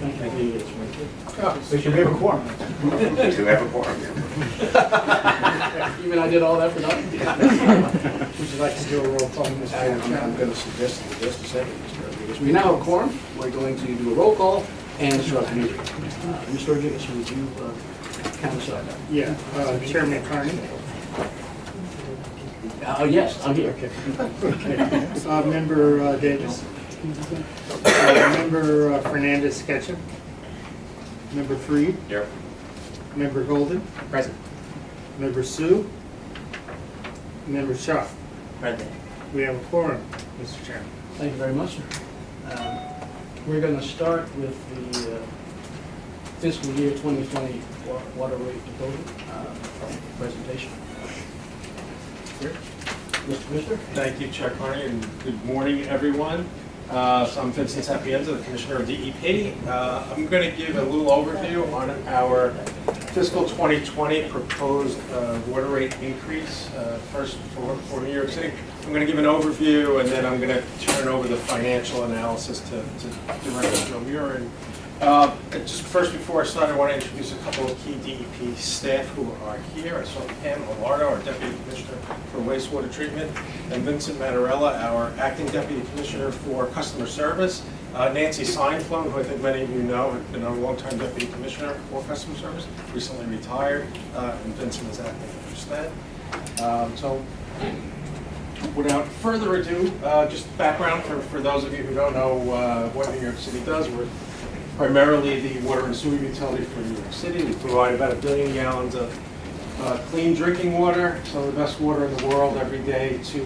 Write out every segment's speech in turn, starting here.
Thank you. We should have a quorum. To have a quorum. Even I did all that for nothing? Would you like to do a roll call, Mr. Chairman? I'm going to suggest in just a second, Mr. Rodriguez. We now have a quorum. We're going to do a roll call and start the meeting. Mr. Rodriguez, would you count us up? Yeah, Chairman Carney. Yes, I'm here. Okay. Member Davis. Member Fernandez Ketchum. Member Freed. Here. Member Golden. Present. Member Sue. Member Shaw. Present. We have a quorum, Mr. Chairman. Thank you very much, sir. We're going to start with the fiscal year 2020 water rate proposal presentation. Mr. Commissioner? Thank you, Chair Carney, and good morning, everyone. So I'm Vincent Sapienza, the Commissioner of DEP. I'm going to give a little overview on our fiscal 2020 proposed water rate increase. First, for New York City, I'm going to give an overview, and then I'm going to turn over the financial analysis to Director Joe Murin. Just first, before I start, I want to introduce a couple of key DEP staff who are here. I saw Pam Alardo, our Deputy Commissioner for Wastewater Treatment, and Vincent Mattarella, our Acting Deputy Commissioner for Customer Service. Nancy Seinflon, who I think many of you know, has been a long-time Deputy Commissioner for Customer Service, recently retired, and Vincent is acting instead. So, without further ado, just background for those of you who don't know what New York City does. We're primarily the water and sewer utility for New York City. We provide about 1 billion gallons of clean drinking water, some of the best water in the world every day to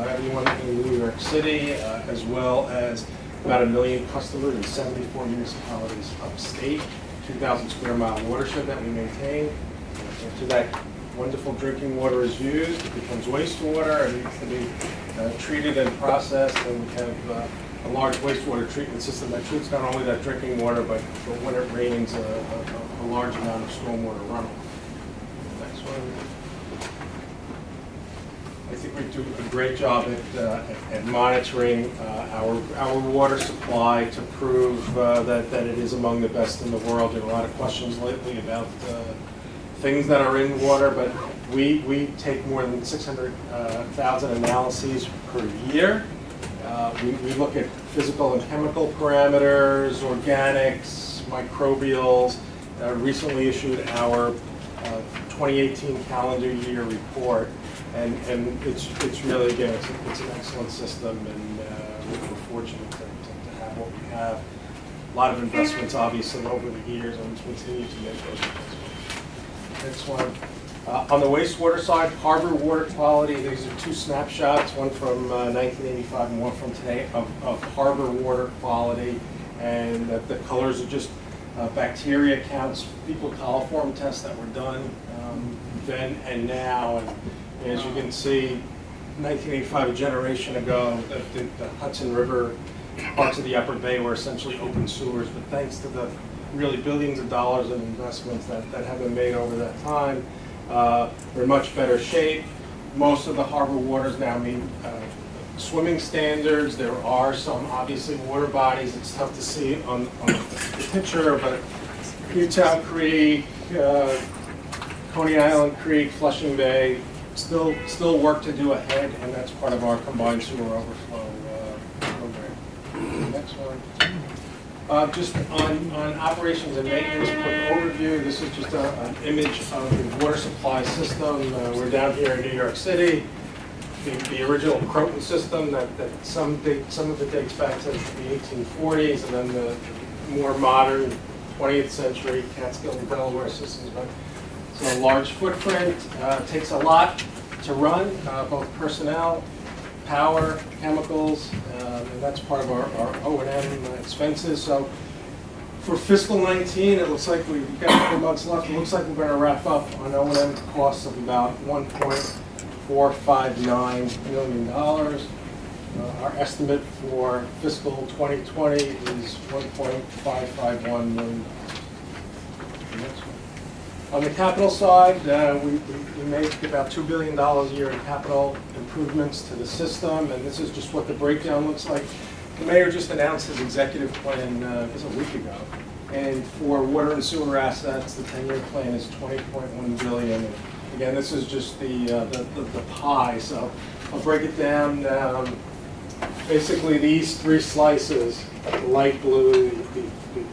everyone in New York City, as well as about 1 million customers in 74 municipalities upstate, 2,000 square mile watershed that we maintain. After that wonderful drinking water is used, it becomes wastewater and needs to be treated and processed, and we have a large wastewater treatment system that treats not only that drinking water, but when it rains, a large amount of stormwater runoff. Next one. I think we do a great job at monitoring our water supply to prove that it is among the best in the world. There are a lot of questions lately about things that are in water, but we take more than 600,000 analyses per year. We look at physical and chemical parameters, organics, microbials. Recently issued our 2018 calendar year report, and it's really, again, it's an excellent system, and we're fortunate to have what we have. A lot of investments, obviously, over the years, and we continue to make those investments. Next one. On the wastewater side, harbor water quality, these are two snapshots, one from 1985 and one from today, of harbor water quality. And the colors are just bacteria counts, fecal coliform tests that were done then and now. And as you can see, 1985, a generation ago, the Hudson River, parts of the Upper Bay were essentially open sewers. But thanks to the really billions of dollars in investments that have been made over that time, we're in much better shape. Most of the harbor waters now meet swimming standards. There are some, obviously, water bodies. It's tough to see on the picture, but Newtown Creek, Coney Island Creek, Flushing Bay, still work to do ahead, and that's part of our combined sewer overflow program. Next one. Just on operations and maintenance, quick overview. This is just an image of the water supply system. We're down here in New York City. The original Croton system that some of it dates back to the 1840s, and then the more modern 20th century Catskill and Delaware systems. But it's a large footprint. Takes a lot to run, both personnel, power, chemicals, and that's part of our O&M expenses. So for fiscal 19, it looks like we've got a couple months left. It looks like we're going to wrap up on O&M costs of about $1.459 million. Our estimate for fiscal 2020 is $1.551 million. Next one. On the capital side, we make about $2 billion a year in capital improvements to the system, and this is just what the breakdown looks like. The mayor just announced his executive plan just a week ago, And for water and sewer assets, the 10-year plan is $20.1 billion. And again, this is just the pie, so I'll break it down. Basically, these three slices, the light blue, the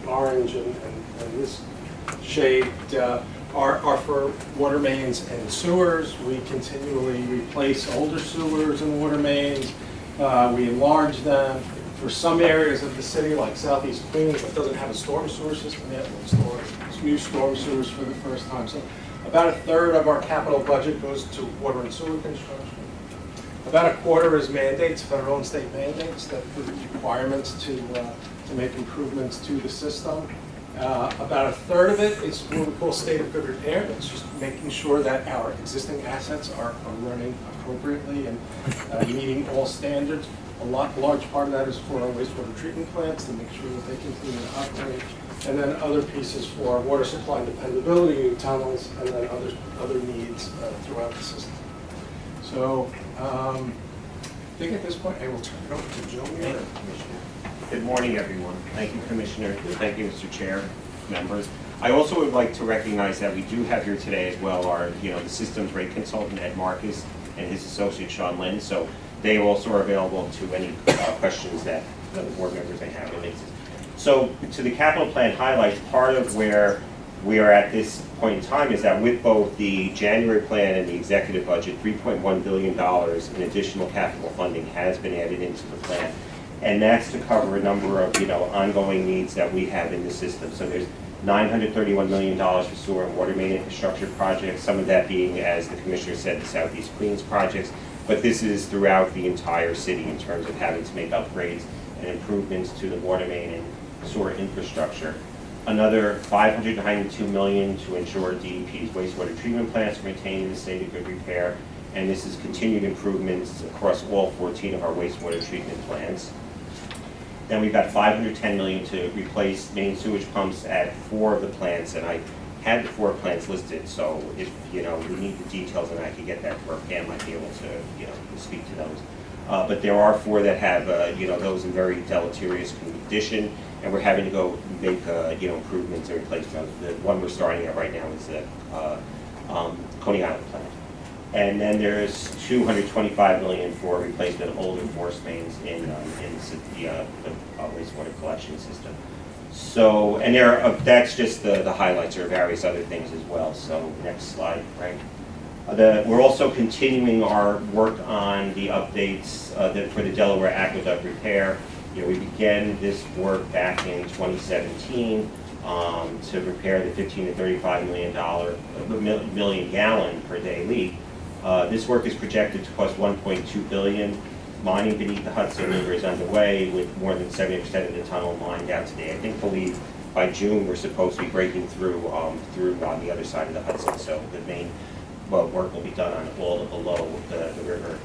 orange, and this shade, are for water mains and sewers. We continually replace older sewers and water mains. We enlarge them. For some areas of the city, like Southeast Queens, that doesn't have a storm sewer system yet, we'll install new storm sewers for the first time. So about a third of our capital budget goes to water and sewer construction. About a quarter is mandates, federal and state mandates, that the requirements to make improvements to the system. About a third of it is what we call state of good repair. That's just making sure that our existing assets are running appropriately and meeting all standards. A large part of that is for our wastewater treatment plants to make sure that they continue to operate. And then other pieces for water supply dependability, new tunnels, and then other needs throughout the system. So I think at this point I will turn it over to Joe Mueller. Good morning, everyone. Thank you, Commissioner. Thank you, Mr. Chair, members. I also would like to recognize that we do have here today as well our, the systems rate consultant, Ed Marcus, and his associate, Sean Lynn. So they also are available to any questions that the board members may have. So to the capital plan highlights, part of where we are at this point in time is that with both the January plan and the executive budget, $3.1 billion in additional capital funding has been added into the plan. And that's to cover a number of, ongoing needs that we have in the system. So there's $931 million for sewer and water main infrastructure projects, some of that being, as the Commissioner said, the Southeast Queens projects. But this is throughout the entire city in terms of having to make upgrades and improvements to the water main and sewer infrastructure. Another $592 million to ensure DEP's wastewater treatment plants are maintained in a state of good repair. And this is continued improvements across all 14 of our wastewater treatment plants. Then we've got $510 million to replace main sewage pumps at 4 of the plants, and I had the 4 plants listed, so if we need the details, and I could get that, or Pam might be able to speak to those. But there are 4 that have those in very deleterious condition, and we're having to go make improvements and replace those. The one we're starting at right now is the Coney Island plant. And then there's $225 million for replacement of older force mains in the wastewater collection system. So, and that's just the highlights. There are various other things as well. So, next slide, right? We're also continuing our work on the updates for the Delaware Aqueduct repair. We began this work back in 2017 to repair the 15 to 35 million gallon per day leak. This work is projected to cost $1.2 billion. Mining beneath the Hudson River is underway with more than 70% of the tunnel mined out today. I believe by June we're supposed to be breaking through on the other side of the Hudson. So the main work will be done on all the below the river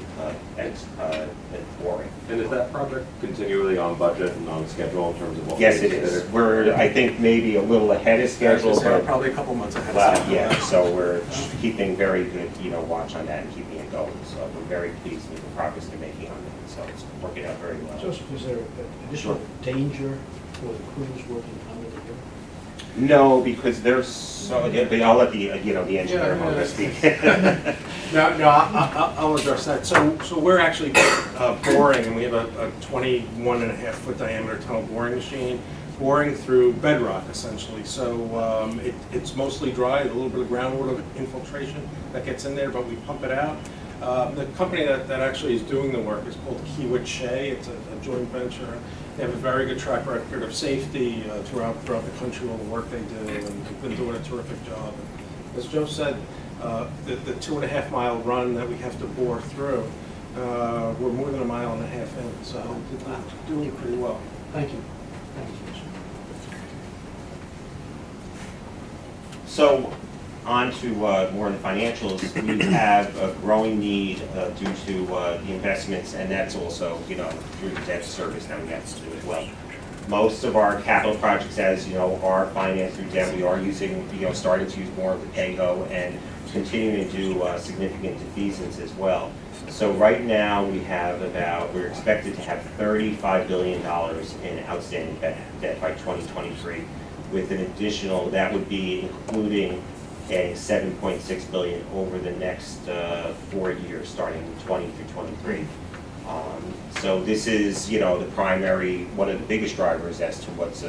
boring. And is that project continually on budget and on schedule in terms of what? Yes, it is. We're, I think, maybe a little ahead of schedule. But probably a couple months ahead of schedule. Yeah, so we're keeping very good, watch on that and keeping it going. So we're very pleased with the progress they're making on it. So it's working out very well. Just, is there additional danger for the crews working under the river? No, because there's so. But I'll let the engineer on this speak. No, I'll address that. So we're actually boring, and we have a 21.5-foot diameter tunnel boring machine, boring through bedrock essentially. So it's mostly dry, a little bit of groundwater infiltration that gets in there, but we pump it out. The company that actually is doing the work is called Kiewit Shea. It's a joint venture. They have a very good track record of safety throughout the country, all the work they do, and they've been doing a terrific job. And as Joe said, the 2.5-mile run that we have to bore through, we're more than 1.5 miles in, so we're doing pretty well. Thank you. Thank you, Commissioner. So, on to more of the financials. We have a growing need due to the investments, and that's also, through the debt service that we have to do as well. Most of our capital projects, as you know, are financed through debt. We are using, starting to use more of the pay-go and continuing to do significant defeasance as well. So right now we're expected to have $35 billion in outstanding debt by 2023. with an additional, that would be including adding $7.6 billion over the next 4 years, starting 20 through 23. So this is, the primary, one of the biggest drivers as to what's,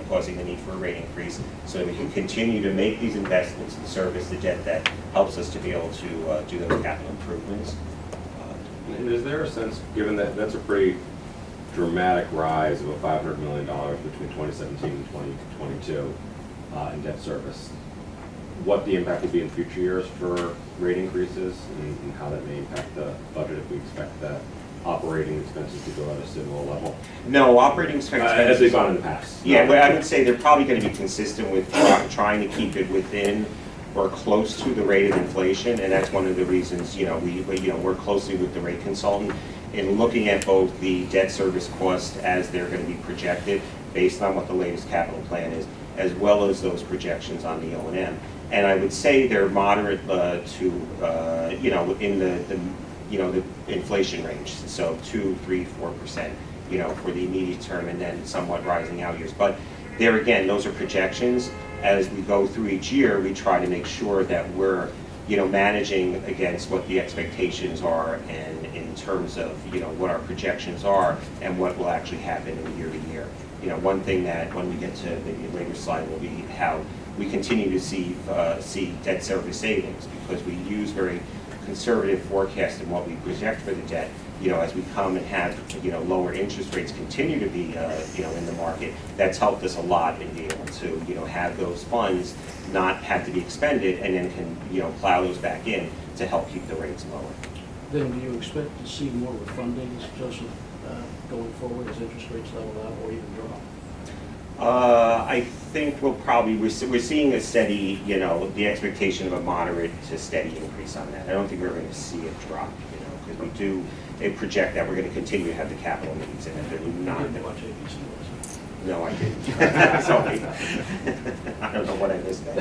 causing the need for a rate increase, so that we can continue to make these investments and service the debt that helps us to be able to do those capital improvements. And is there a sense, given that that's a pretty dramatic rise of $500 million between 2017 and 2022 in debt service, what the impact will be in future years for rate increases and how that may impact the budget if we expect that operating expenses to go at a similar level? No, operating expenses. As they've gone in the past. Yeah, well, I would say they're probably going to be consistent with trying to keep it within or close to the rate of inflation, and that's one of the reasons, we work closely with the rate consultant in looking at both the debt service costs as they're going to be projected based on what the latest capital plan is, as well as those projections on the O&M. And I would say they're moderate to, in the inflation range, so 2, 3, 4%, for the immediate term, and then somewhat rising out years. But there again, those are projections. As we go through each year, we try to make sure that we're, managing against what the expectations are, and in terms of, what our projections are and what will actually happen in year to year. One thing that when we get to maybe a later slide will be how we continue to see debt service savings, because we use very conservative forecast in what we project for the debt. As we come and have, lower interest rates continue to be, in the market, that's helped us a lot in being able to, have those funds not have to be expended, and then can, plow those back in to help keep the rates lower. Then do you expect to see more refundings, Joseph, going forward as interest rates level out or even drop? I think we're seeing a steady, the expectation of a moderate to steady increase on that. I don't think we're going to see it drop, because they project that we're going to continue to have the capital needs, and that they're not. You didn't watch ABC, was it? No, I didn't. Sorry. I don't know what I missed there.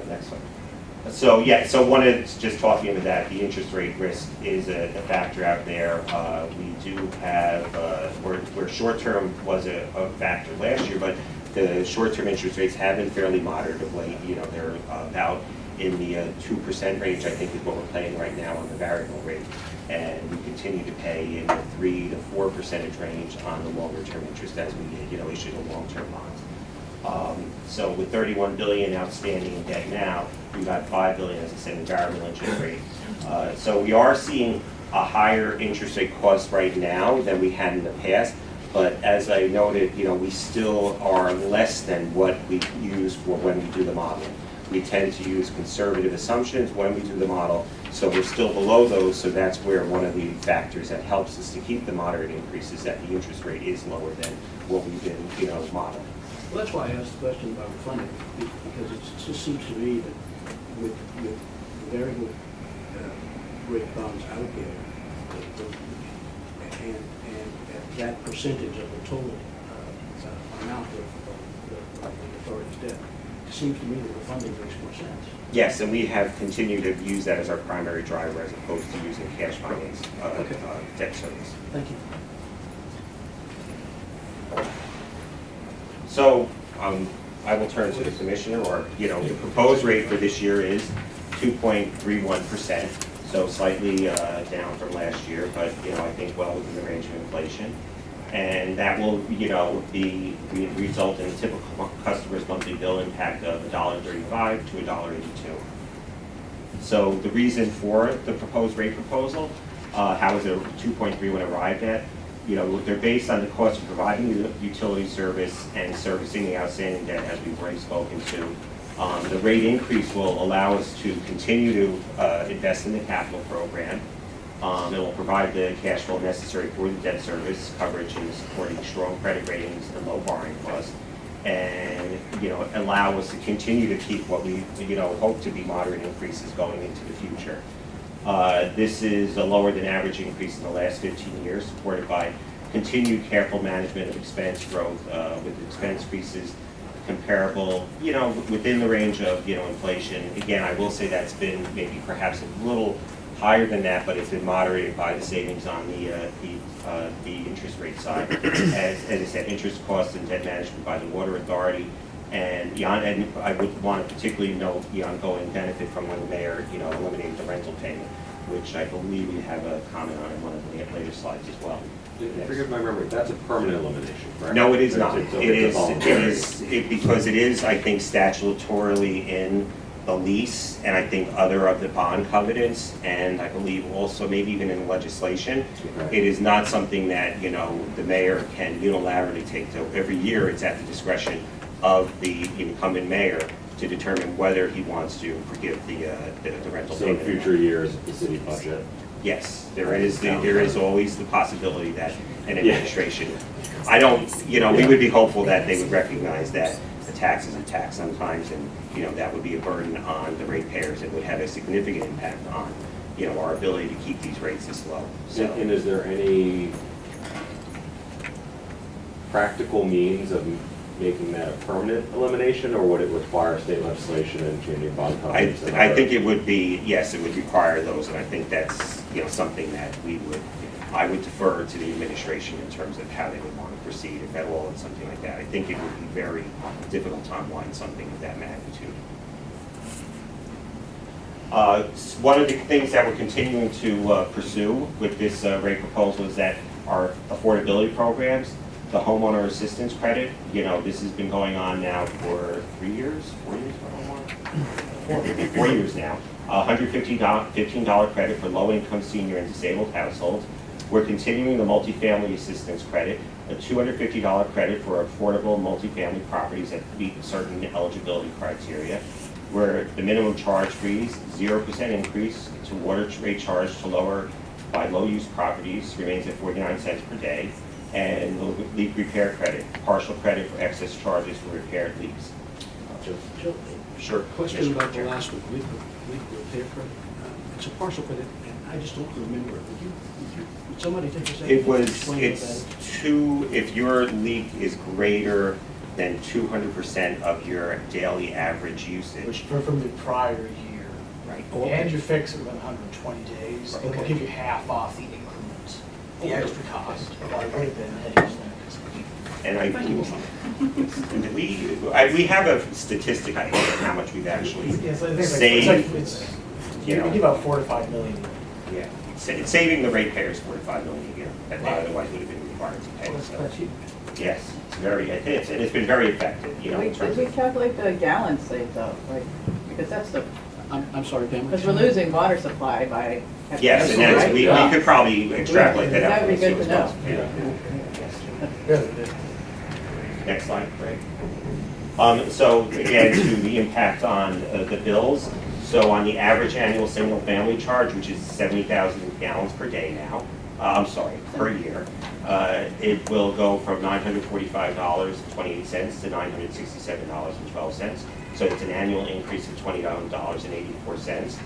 Next one. So one is just talking about that, the interest rate risk is a factor out there. We do have, where short-term was a factor last year, but the short-term interest rates have been fairly moderate of late. They're about in the 2% range, I think, is what we're paying right now on the variable rate. And we continue to pay in the 3 to 4% range on the longer-term interest as we, issue the long-term bonds. So with $31 billion outstanding in debt now, we've got $5 billion, as I said, in variable interest rate. So we are seeing a higher interest rate cost right now than we had in the past. But as I noted, we still are less than what we use for when we do the modeling. We tend to use conservative assumptions when we do the model, so we're still below those. So that's where one of the factors that helps us to keep the moderate increases, that the interest rate is lower than what we've been, modeling. Well, that's why I asked the question about refunding, because it just seems to me that with variable rate bonds out there, and that percentage of the total amount of the authority's debt, it seems to me that refunding makes more sense. Yes, and we have continued to use that as our primary driver as opposed to using cash finance debt service. Thank you. So I will turn to the commissioner, or, the proposed rate for this year is 2.31%, so slightly down from last year, but, I think well within the range of inflation. And that will, result in a typical customer's monthly bill impact of $1.35 to $1.82. So the reason for the proposed rate proposal, how is it 2.31 arrived at? They're based on the cost of providing the utility service and servicing the outstanding debt, as we've already spoken to. The rate increase will allow us to continue to invest in the capital program. It will provide the cash flow necessary for the debt service coverage and supporting strong credit ratings and low borrowing costs, and allow us to continue to keep what we hope to be moderate increases going into the future. This is a lower than average increase in the last 15 years, supported by continued careful management of expense growth, with expense increases comparable, within the range of inflation. Again, I will say that's been maybe perhaps a little higher than that, but it's been moderated by the savings on the interest rate side. As I said, interest costs and debt management by the Water Authority, and I would want to particularly note the ongoing benefit from when the mayor, eliminated the rental payment, which I believe we have a comment on in one of the later slides as well. Forgive my memory, that's a permanent elimination, correct? No, it is not. It's It is, voluntary. because it is, I think, statutorily in the lease, and I think other of the bond covenants, and I believe also maybe even in legislation. Okay. It is not something that, the mayor can unilaterally take to. Every year, it's at the discretion of the incumbent mayor to determine whether he wants to forgive the rental So in payment. future years, the city budget. Yes, there is always the possibility that an Yeah. administration, we would be hopeful that they would recognize that the tax is a tax sometimes, and, that would be a burden on the ratepayers. It would have a significant impact on, our ability to keep these rates this low. So, And is there any practical means of making that a permanent elimination, or would it require state legislation and changing bond I covenants? and I other- think it would be, yes, it would require those, and I think that's, something that I would defer to the administration in terms of how they would want to proceed, if at all, and something like that. I think it would be very difficult to unwind something of that magnitude. One of the things that we're continuing to pursue with this rate proposal is that our affordability programs, the homeowner assistance credit, this has been going on now for 4 years for homeowner? 4 years now. $115 credit for low-income senior and disabled households. We're continuing the multifamily assistance credit, a $250 credit for affordable multifamily properties that meet certain eligibility criteria, where the minimum charge fees, 0% increase to water rate charge to low-use properties remains at 49 cents per day, and the leak repair credit, partial credit for excess charges for repaired leaks. Joe, Sure. question Yes, about the Chair. last one, leak repair credit. It's a partial credit, and I just don't remember it. Would somebody take a second? It's if your leak is greater than 200% of your daily average usage. Which from the prior year. Right. And you fix it within 120 days, it will Okay. give you half off the increment, the extra cost, what it would have been had you used that. And we have a statistic, I think, of how much we've actually Yes, I think saved. you give about 4 to 5 million. Yeah, it's saving the ratepayers $45 million a year that they otherwise would have been required to pay. So, yes, it's been very effective, in Did terms we of. calculate the gallons saved though? Like, because that's the, I'm sorry, Pam. because we're losing water supply by. having Yes, and diesel, that's, right? we could probably extrapolate that out. That'd be from good this to as know. well. Really good. Next slide, Greg. So again, to the impact on the bills. So on the average annual single-family charge, which is 70,000 gallons per day now, per year, it will go from $945.28 to $967.12. So it's an annual increase of $20.84.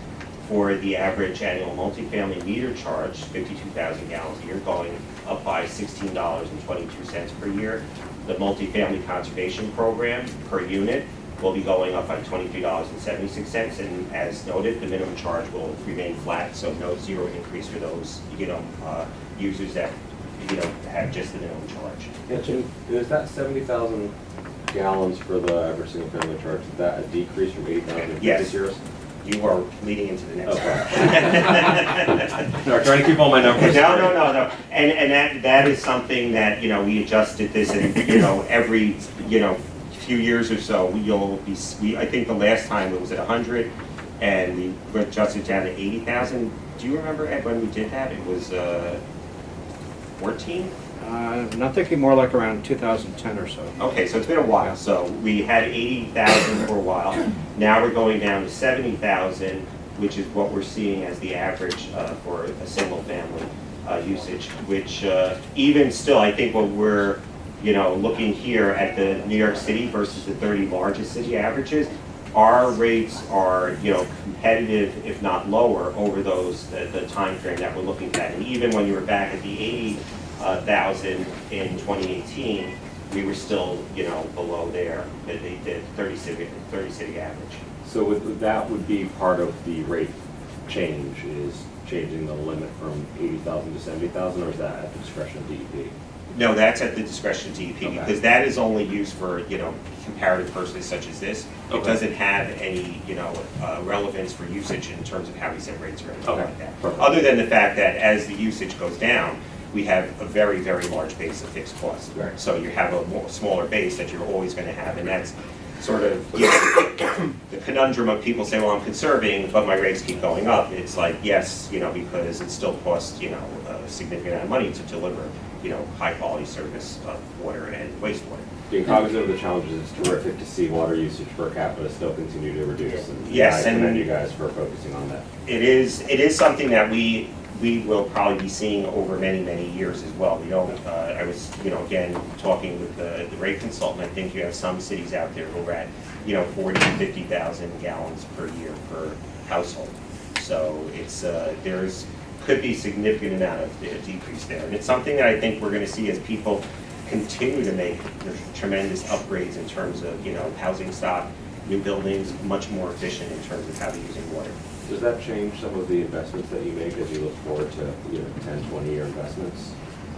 For the average annual multifamily meter charge, 52,000 gallons a year, going up by $16.22 per year. The multifamily conservation program per unit will be going up by $23.76, and as noted, the minimum charge will remain flat, so zero increase for those, users that, have just the minimum charge. Is that 70,000 gallons for the average single family charge, is that a decrease from 80,000 in Yes. previous years? You are leading into the next Okay. one. No, I'm trying to keep all my numbers. No. And that is something that, we adjusted this, and, every, few years or so, I think the last time it was at 100, and we adjusted down to 80,000. Do you remember, Ed, when we did that? It was 14? I'm thinking more like around 2010 or so. Okay, so it's been a while. So we had 80,000 for a while. Now we're going down to 70,000, which is what we're seeing as the average for a single family usage, which even still, I think what we're, looking here at the New York City versus the 30 largest city averages, our rates are, competitive, if not lower, over the time frame that we're looking at. And even when you were back at the 80,000 in 2018, we were still, below there, the 30 city average. So that would be part of the rate change, is changing the limit from 80,000 to 70,000, or is that at the discretion of DEP? No, that's at the discretion of DEP, Okay. because that is only used for, comparative purposes such as this. It Okay. doesn't have any, relevance for usage in terms of how we set rates or anything Okay, like that. perfect. Other than the fact that as the usage goes down, we have a very, very large base of fixed costs. Right. So you have a smaller base that you're always going to have, and that's sort of, the conundrum of people say, well, I'm conserving, but my rates keep going up. It's like, yes, because it still costs, a significant amount of money to deliver, high-quality service of water and wastewater. Being cognizant of the challenges, it's terrific to see water usage per capita still continue to reduce. And Yes, I and- commend you guys for focusing on that. It is something that we will probably be seeing over many, many years as well. I was, again, talking with the rate consultant, I think you have some cities out there who are at, 40 to 50,000 gallons per year per household. So it's, could be significant amount of decrease there. And it's something that I think we're gonna see as people continue to make tremendous upgrades in terms of, housing stock, new buildings, much more efficient in terms of how they're using water. Does that change some of the investments that you make as you look forward to 10, 20-year investments?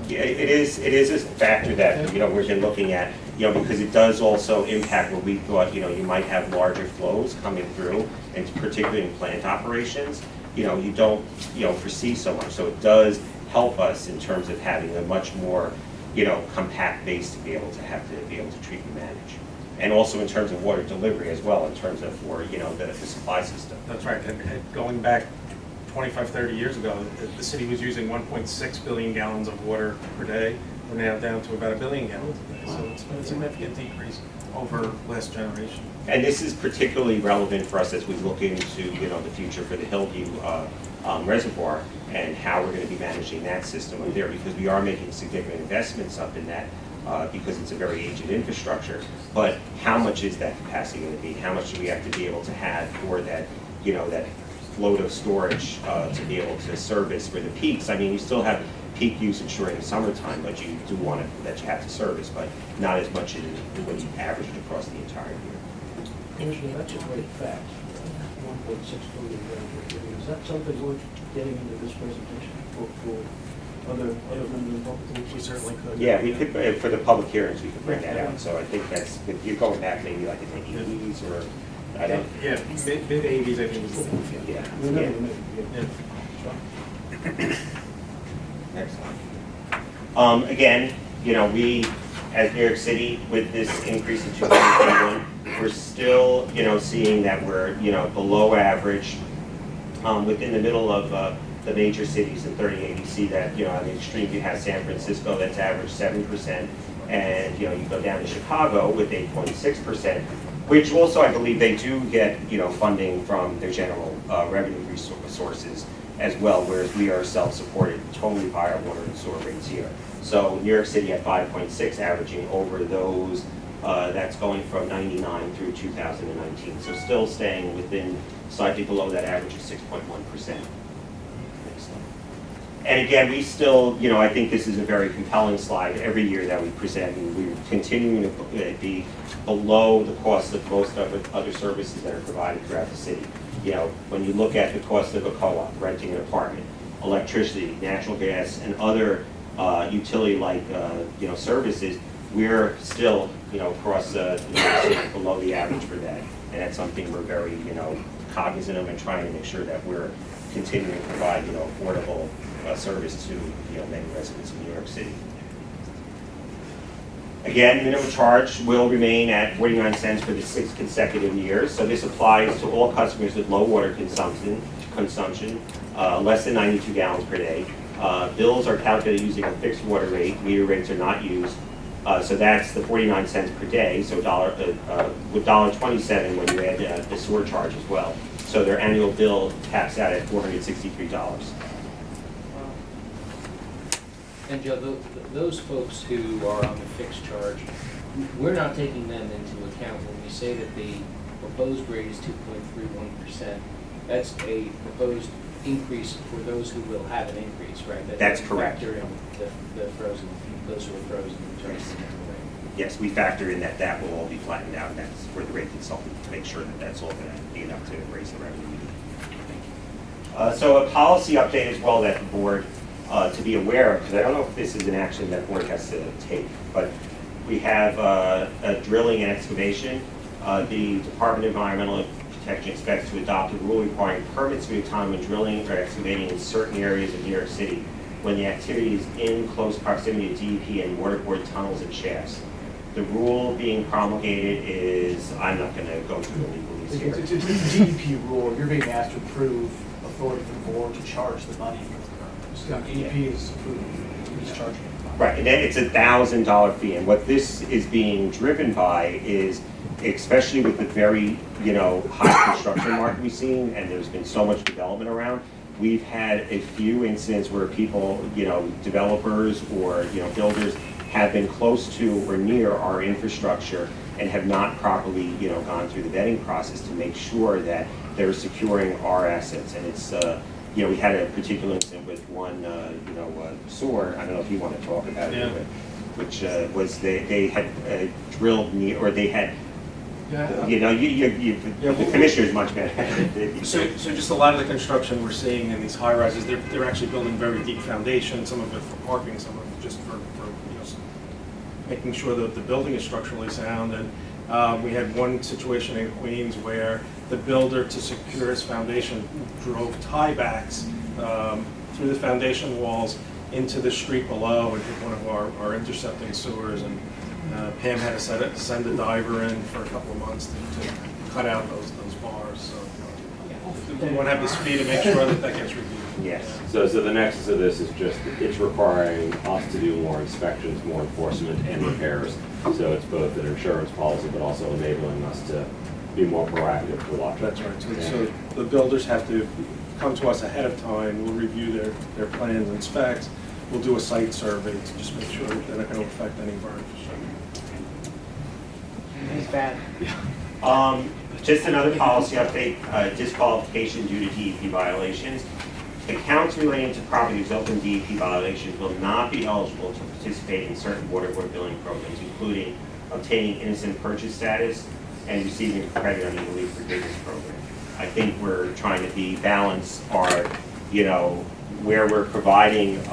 Yeah, it is a factor that, we've been looking at, because it does also impact what we thought, you might have larger flows coming through, and particularly in plant operations, you don't, foresee so much. So it does help us in terms of having a much more, compact base to be able to treat and manage. And also in terms of water delivery as well, in terms of for, the supply system. That's right, and going back 25, 30 years ago, the city was using 1.6 billion gallons of water per day. We're now down to about 1 billion gallons a day, so it's been a significant decrease over last generation. And this is particularly relevant for us as we look into, the future for the Hillview Reservoir and how we're going to be managing that system up there, because we are making significant investments up in that because it's a very aged infrastructure. But how much is that capacity going to be? How much do we have to be able to have for that, that load of storage to be able to service for the peaks? I mean, you still have peak usage during the summertime, but you do want it that you have to service, but not as much as when you average it across the entire year. Commissioner, that's a great fact, 1.6 billion gallons per year. Is that something worth getting into this presentation for other members involved? We certainly could. Yeah, we could, for the public hearings, we could bring that out. So I think that's, if you're going back maybe like in the 80s or, I don't, Yeah, mid-80s, I think was the yeah. We never yeah. knew. Yeah. Excellent. Again, we, as New York City, with this increase in 2021, we're still, seeing that we're, below average. Within the middle of the major cities in 38, you see that, on the extreme, you have San Francisco, that's average 7%, and, you go down to Chicago with 8.6%, which also, I believe, they do get, funding from their general revenue resources as well, whereas we are self-supported totally by our water and sewer rates here. So New York City at 5.6, averaging over those, that's going from 99 through 2019. So still staying within, slightly below that average of 6.1%. And again, we still, I think this is a very compelling slide every year that we present, and we're continuing to be below the cost of most of other services that are provided throughout the city. When you look at the cost of a co-op, renting an apartment, electricity, natural gas, and other utility-like, services, we're still, across the city below the average for that. And that's something we're very, cognizant of and trying to make sure that we're continuing to provide, affordable service to, many residents in New York City. Again, minimum charge will remain at 49 cents for the 6 consecutive years. So this applies to all customers with low water consumption, less than 92 gallons per day. Bills are calculated using a fixed water rate. Meter rates are not used. So that's the 49 cents per day. So with $1.27 when you add the sewer charge as well. So their annual bill caps out at $463. And Joe, those folks who are on the fixed charge, we're not taking them into account when we say that the proposed rate is 2.31%. That's a proposed increase for those who will have an increase, right? That's correct. Factor in the frozen, those who are frozen in terms of the rate. Yes, we factor in that will all be flattened out, and that's for the rate consultant to make sure that that's all going to be enough to raise the revenue. So a policy update as well that the board to be aware of, because I don't know if this is an action that the board has to take, but we have a drilling and excavation. The Department of Environmental Protection expects to adopt a rule requiring permits for time when drilling or excavating in certain areas of New York City when the activity is in close proximity to DEP and waterboard tunnels and shafts. The rule being promulgated is, I'm not going to go through the legalese here. It's a DEP rule, you're being asked to approve authority for the board to charge the money for the permit. So DEP is approving, he's charging the money. Right, and then it's a $1,000 fee, and what this is being driven by is, especially with the very, high construction market we've seen, and there's been so much development around, we've had a few incidents where people, developers or, builders have been close to or near our infrastructure and have not properly, gone through the vetting process to make sure that they're securing our assets. And it's, we had a particular incident with one, sewer, I don't know if you want to talk about it, Yeah. which was they had drilled near, or they had, Yeah. the commissioner's much better. So just a lot of the construction we're seeing in these high rises, they're actually building very deep foundations, some of it for parking, some of it just for making sure that the building is structurally sound. And we had one situation in Queens where the builder, to secure his foundation, drove tiebacks through the foundation walls into the street below and hit one of our intercepting sewers. And Pam had to send a diver in for a couple of months to cut out those bars. So we want to have the speed to make sure that gets reviewed. Yes. So the nexus of this is just, it's requiring us to do more inspections, more enforcement, and repairs. So it's both an insurance policy, but also enabling us to be more proactive to watch. That's right. So the builders have to come to us ahead of time. We'll review their plans and specs. We'll do a site survey to just make sure that they're not going to affect any of our infrastructure. He's bad. Just another policy update, disqualification due to DEP violations. Accounts relating to properties open DEP violations will not be eligible to participate in certain water board billing programs, including obtaining innocent purchase status and receiving credit on the relief forgiveness program. I think we're trying to balance our, where we're providing,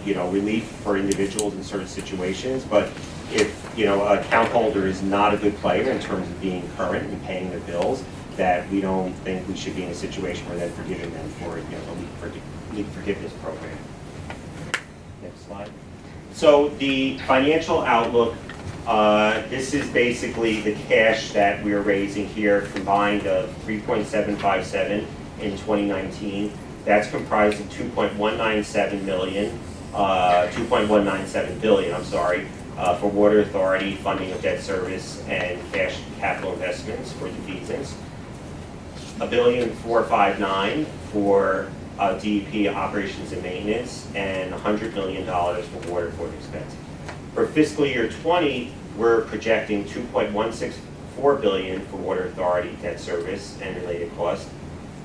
relief for individuals in certain situations, but if, a account holder is not a good player in terms of being current and paying their bills, that we don't think we should be in a situation where then forgiving them for, the leak forgiveness program. Next slide. So the financial outlook, this is basically the cash that we're raising here, combined of $3.757 in 2019. That's comprised of $2.197 billion, I'm sorry, for Water Authority funding of debt service and cash capital investments for defeasance. $1.459 billion for DEP operations and maintenance, and $100 million for water board expense. For fiscal year 20, we're projecting $2.164 billion for Water Authority debt service and related costs,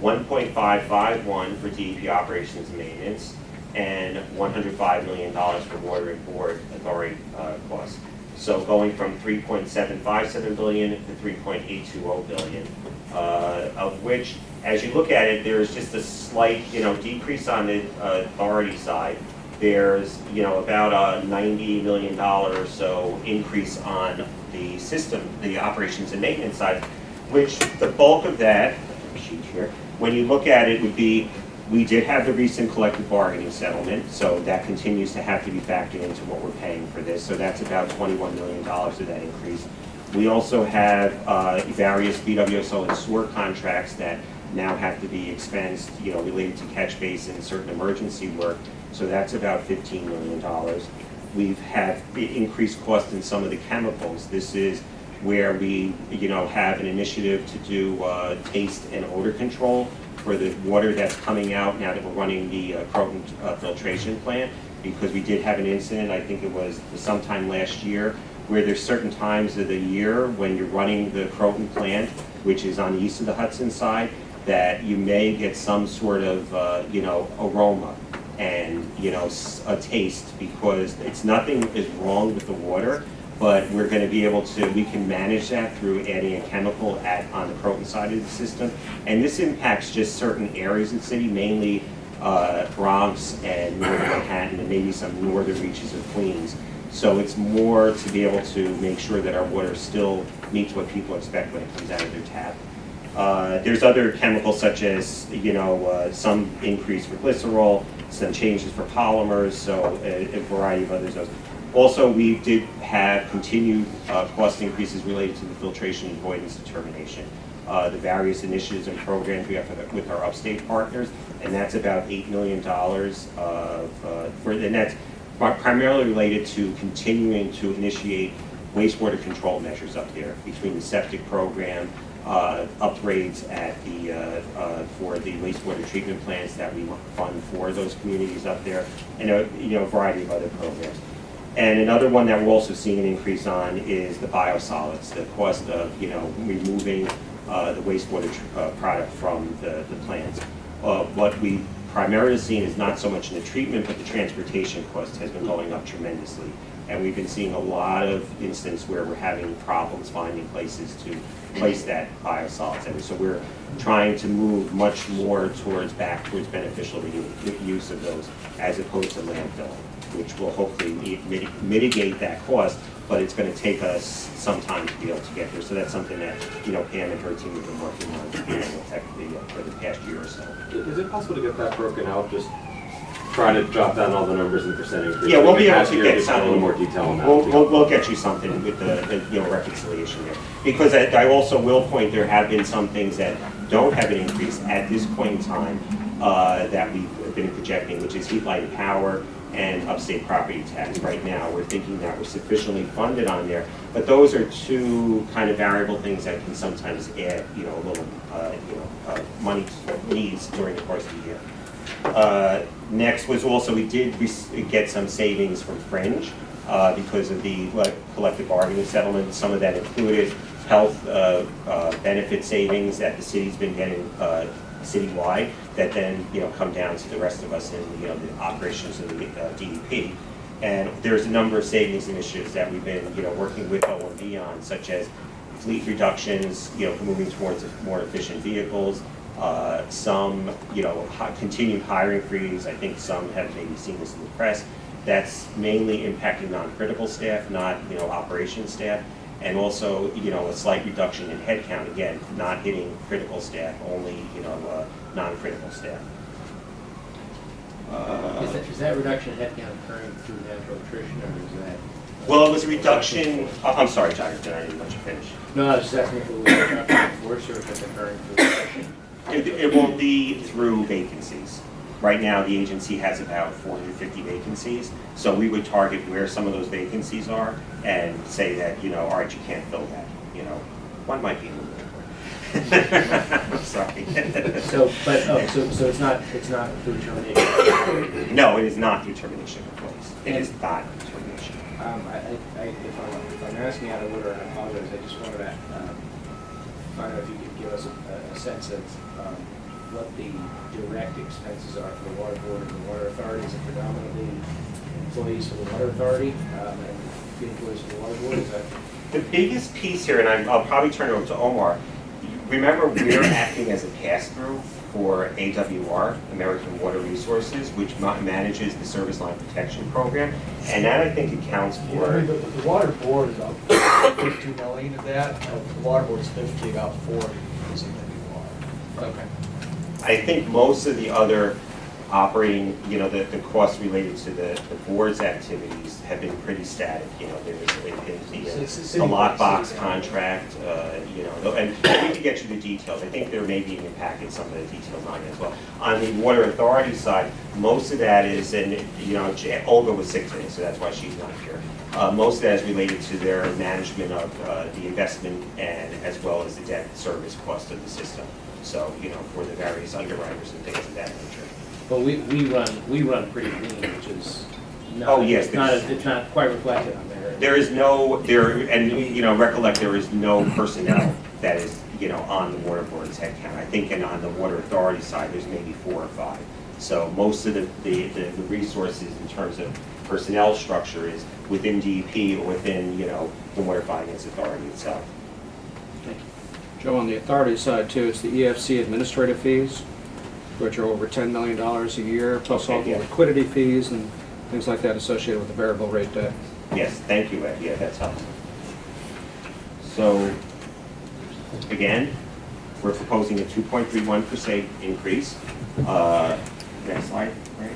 $1.551 for DEP operations and maintenance, and $105 million for Water and Board Authority costs. So going from $3.757 billion to $3.820 billion, of which, as you look at it, there's just a slight, decrease on the authority side. There's, about a $90 million or so increase on the system, the operations and maintenance side, which the bulk of that, sheet here, when you look at it, would be, we did have the recent collective bargaining settlement, so that continues to have to be factored into what we're paying for this. So that's about $21 million of that increase. We also have various BWSO and SOAR contracts that now have to be expensed, related to catch basin, certain emergency work. So that's about $15 million. We've had increased cost in some of the chemicals. This is where we, have an initiative to do taste and odor control for the water that's coming out now that we're running the Croton filtration plant, because we did have an incident, I think it was sometime last year, where there's certain times of the year when you're running the Croton plant, which is on the east of the Hudson side, that you may get some sort of, aroma and, a taste, because nothing is wrong with the water, but we're going to be able to, we can manage that through adding a chemical on the Croton side of the system. And this impacts just certain areas of the city, mainly Bronx and northern Manhattan, and maybe some northern reaches of Queens. So it's more to be able to make sure that our water still meets what people expect when it comes out of their tap. There's other chemicals such as, some increase for glycerol, some changes for polymers, so a variety of others. Also, we did have continued cost increases related to the filtration and avoidance determination. The various initiatives and programs we have with our upstate partners, and that's about $8 million and that's primarily related to continuing to initiate wastewater control measures up there between the septic program, upgrades at for the wastewater treatment plants that we fund for those communities up there, and a variety of other programs. And another one that we're also seeing an increase on is the biosolids, the cost of removing the wastewater product from the plants. What we primarily seen is not so much in the treatment, but the transportation cost has been going up tremendously. And we've been seeing a lot of instances where we're having problems finding places to place that biosolids in. So we're trying to move much more back towards beneficial use of those as opposed to landfill, which will hopefully mitigate that cost, but it's going to take us some time to be able to get there. So that's something that Pam and her team have been working on for the past year or so. Is it possible to get that broken out? Just trying to jot down all the numbers and percent increase. Yeah, we'll be able to Here, get just a something. little more detail on that. We'll get you something with the reconciliation there. Because I also will point, there have been some things that don't have an increase at this point in time that we've been projecting, which is heat, light, and power, and upstate property tax. Right now, we're thinking that we're sufficiently funded on there, but those are two kind of variable things that can sometimes add, a little, money needs during the course of the year. Next was also, we did get some savings from Fringe because of the collective bargaining settlement. Some of that included health benefit savings that the city's been getting citywide that then come down to the rest of us in the operations of the DEP. And there's a number of savings initiatives that we've been working with OMB on, such as fleet reductions, moving towards more efficient vehicles, some continued hiring freeze. I think some have maybe seen this in the press. That's mainly impacting non-critical staff, not operations staff. And also, a slight reduction in headcount, again, not hitting critical staff, only, non-critical staff. Is that reduction in headcount occurring through natural attrition, or is that? Well, it was a reduction, I'm sorry, Jonathan, I didn't let you finish. No, I was just asking if it was a reduction in force or if it's occurring through attrition. It will be through vacancies. Right now, the agency has about 450 vacancies, so we would target where some of those vacancies are and say that, all right, you can't fill that, one might be a little bit more. I'm sorry. So it's not through termination? No, it is not through termination of employees. It is not through termination. If I'm asking out of order, and I apologize, I just wanted to find out if you could give us a sense of what the direct expenses are for the water board and the water authority. Is it predominantly employees for the water authority and the employees for the water board? Is that? The biggest piece here, and I'll probably turn it over to Omar, remember we're acting as a pass-through for AWR, American Water Resources, which manages the service line protection program, and that I think accounts for... The water board is about 50 million of that. The water board is 50, about 40 is in the water. Okay. I think most of the other operating, the costs related to the board's activities have been pretty static. There's the lockbox contract, and we can get you the details. I think there may be in your packet some of the details on it as well. On the water authority side, most of that is, and Olga was sick today, so that's why she's not here. Most of that is related to their management of the investment and as well as the debt service cost of the system. So, for the various underwriters and things of that nature. But we run pretty lean, which is not, Oh, yes, it's not quite reflected on there. There is recollect there is no personnel that is, on the water board's headcount. I think on the water authority side, there's maybe 4 or 5. So most of the resources in terms of personnel structure is within DEP or within, you know, the Water Finance Authority itself. Joe, on the authority side too, it's the EFC administrative fees, which are over $10 million a year, plus all Okay, the yeah. liquidity fees and things like that associated with the variable rate debt. Yes, thank you, Ed. Yeah, that's helpful. So, again, we're proposing a 2.31% increase. Next slide, right?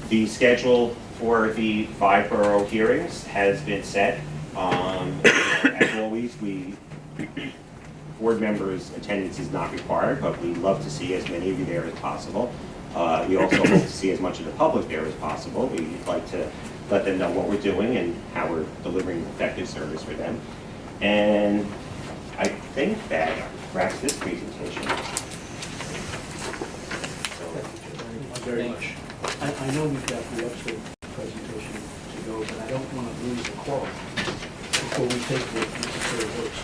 The schedule for the 5 borough hearings has been set. As always, board members' attendance is not required, but we love to see as many of you there as possible. We also hope to see as much of the public there as possible. We'd like to let them know what we're doing and how we're delivering effective service for them. And I think that wraps this presentation. Very much. I know we've got the Oxford presentation to go, but I don't want to lose the quorum before we take the necessary votes.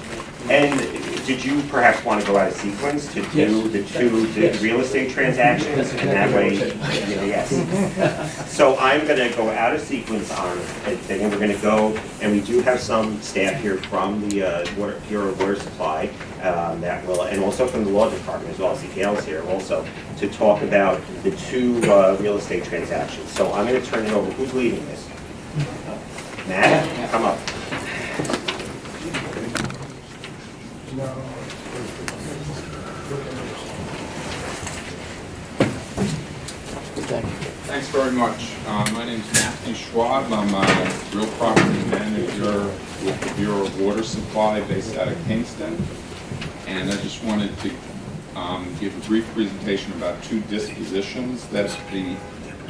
And did you perhaps want to go out of sequence to do Yes. the two Yes. real estate transactions? That's And that way, exactly what I said. yes. So I'm going to go out of sequence on a thing, and we're going to go, and we do have some staff here from the Bureau of Water Supply that will, and also from the Law Department as well, CKL's here also, to talk about the two real estate transactions. So I'm going to turn it over. Who's leading this? Matt, come up. Thanks very much. My name is Matthew Schwab. I'm a real property manager with the Bureau of Water Supply based out of Kingston. And I just wanted to give a brief presentation about two dispositions that the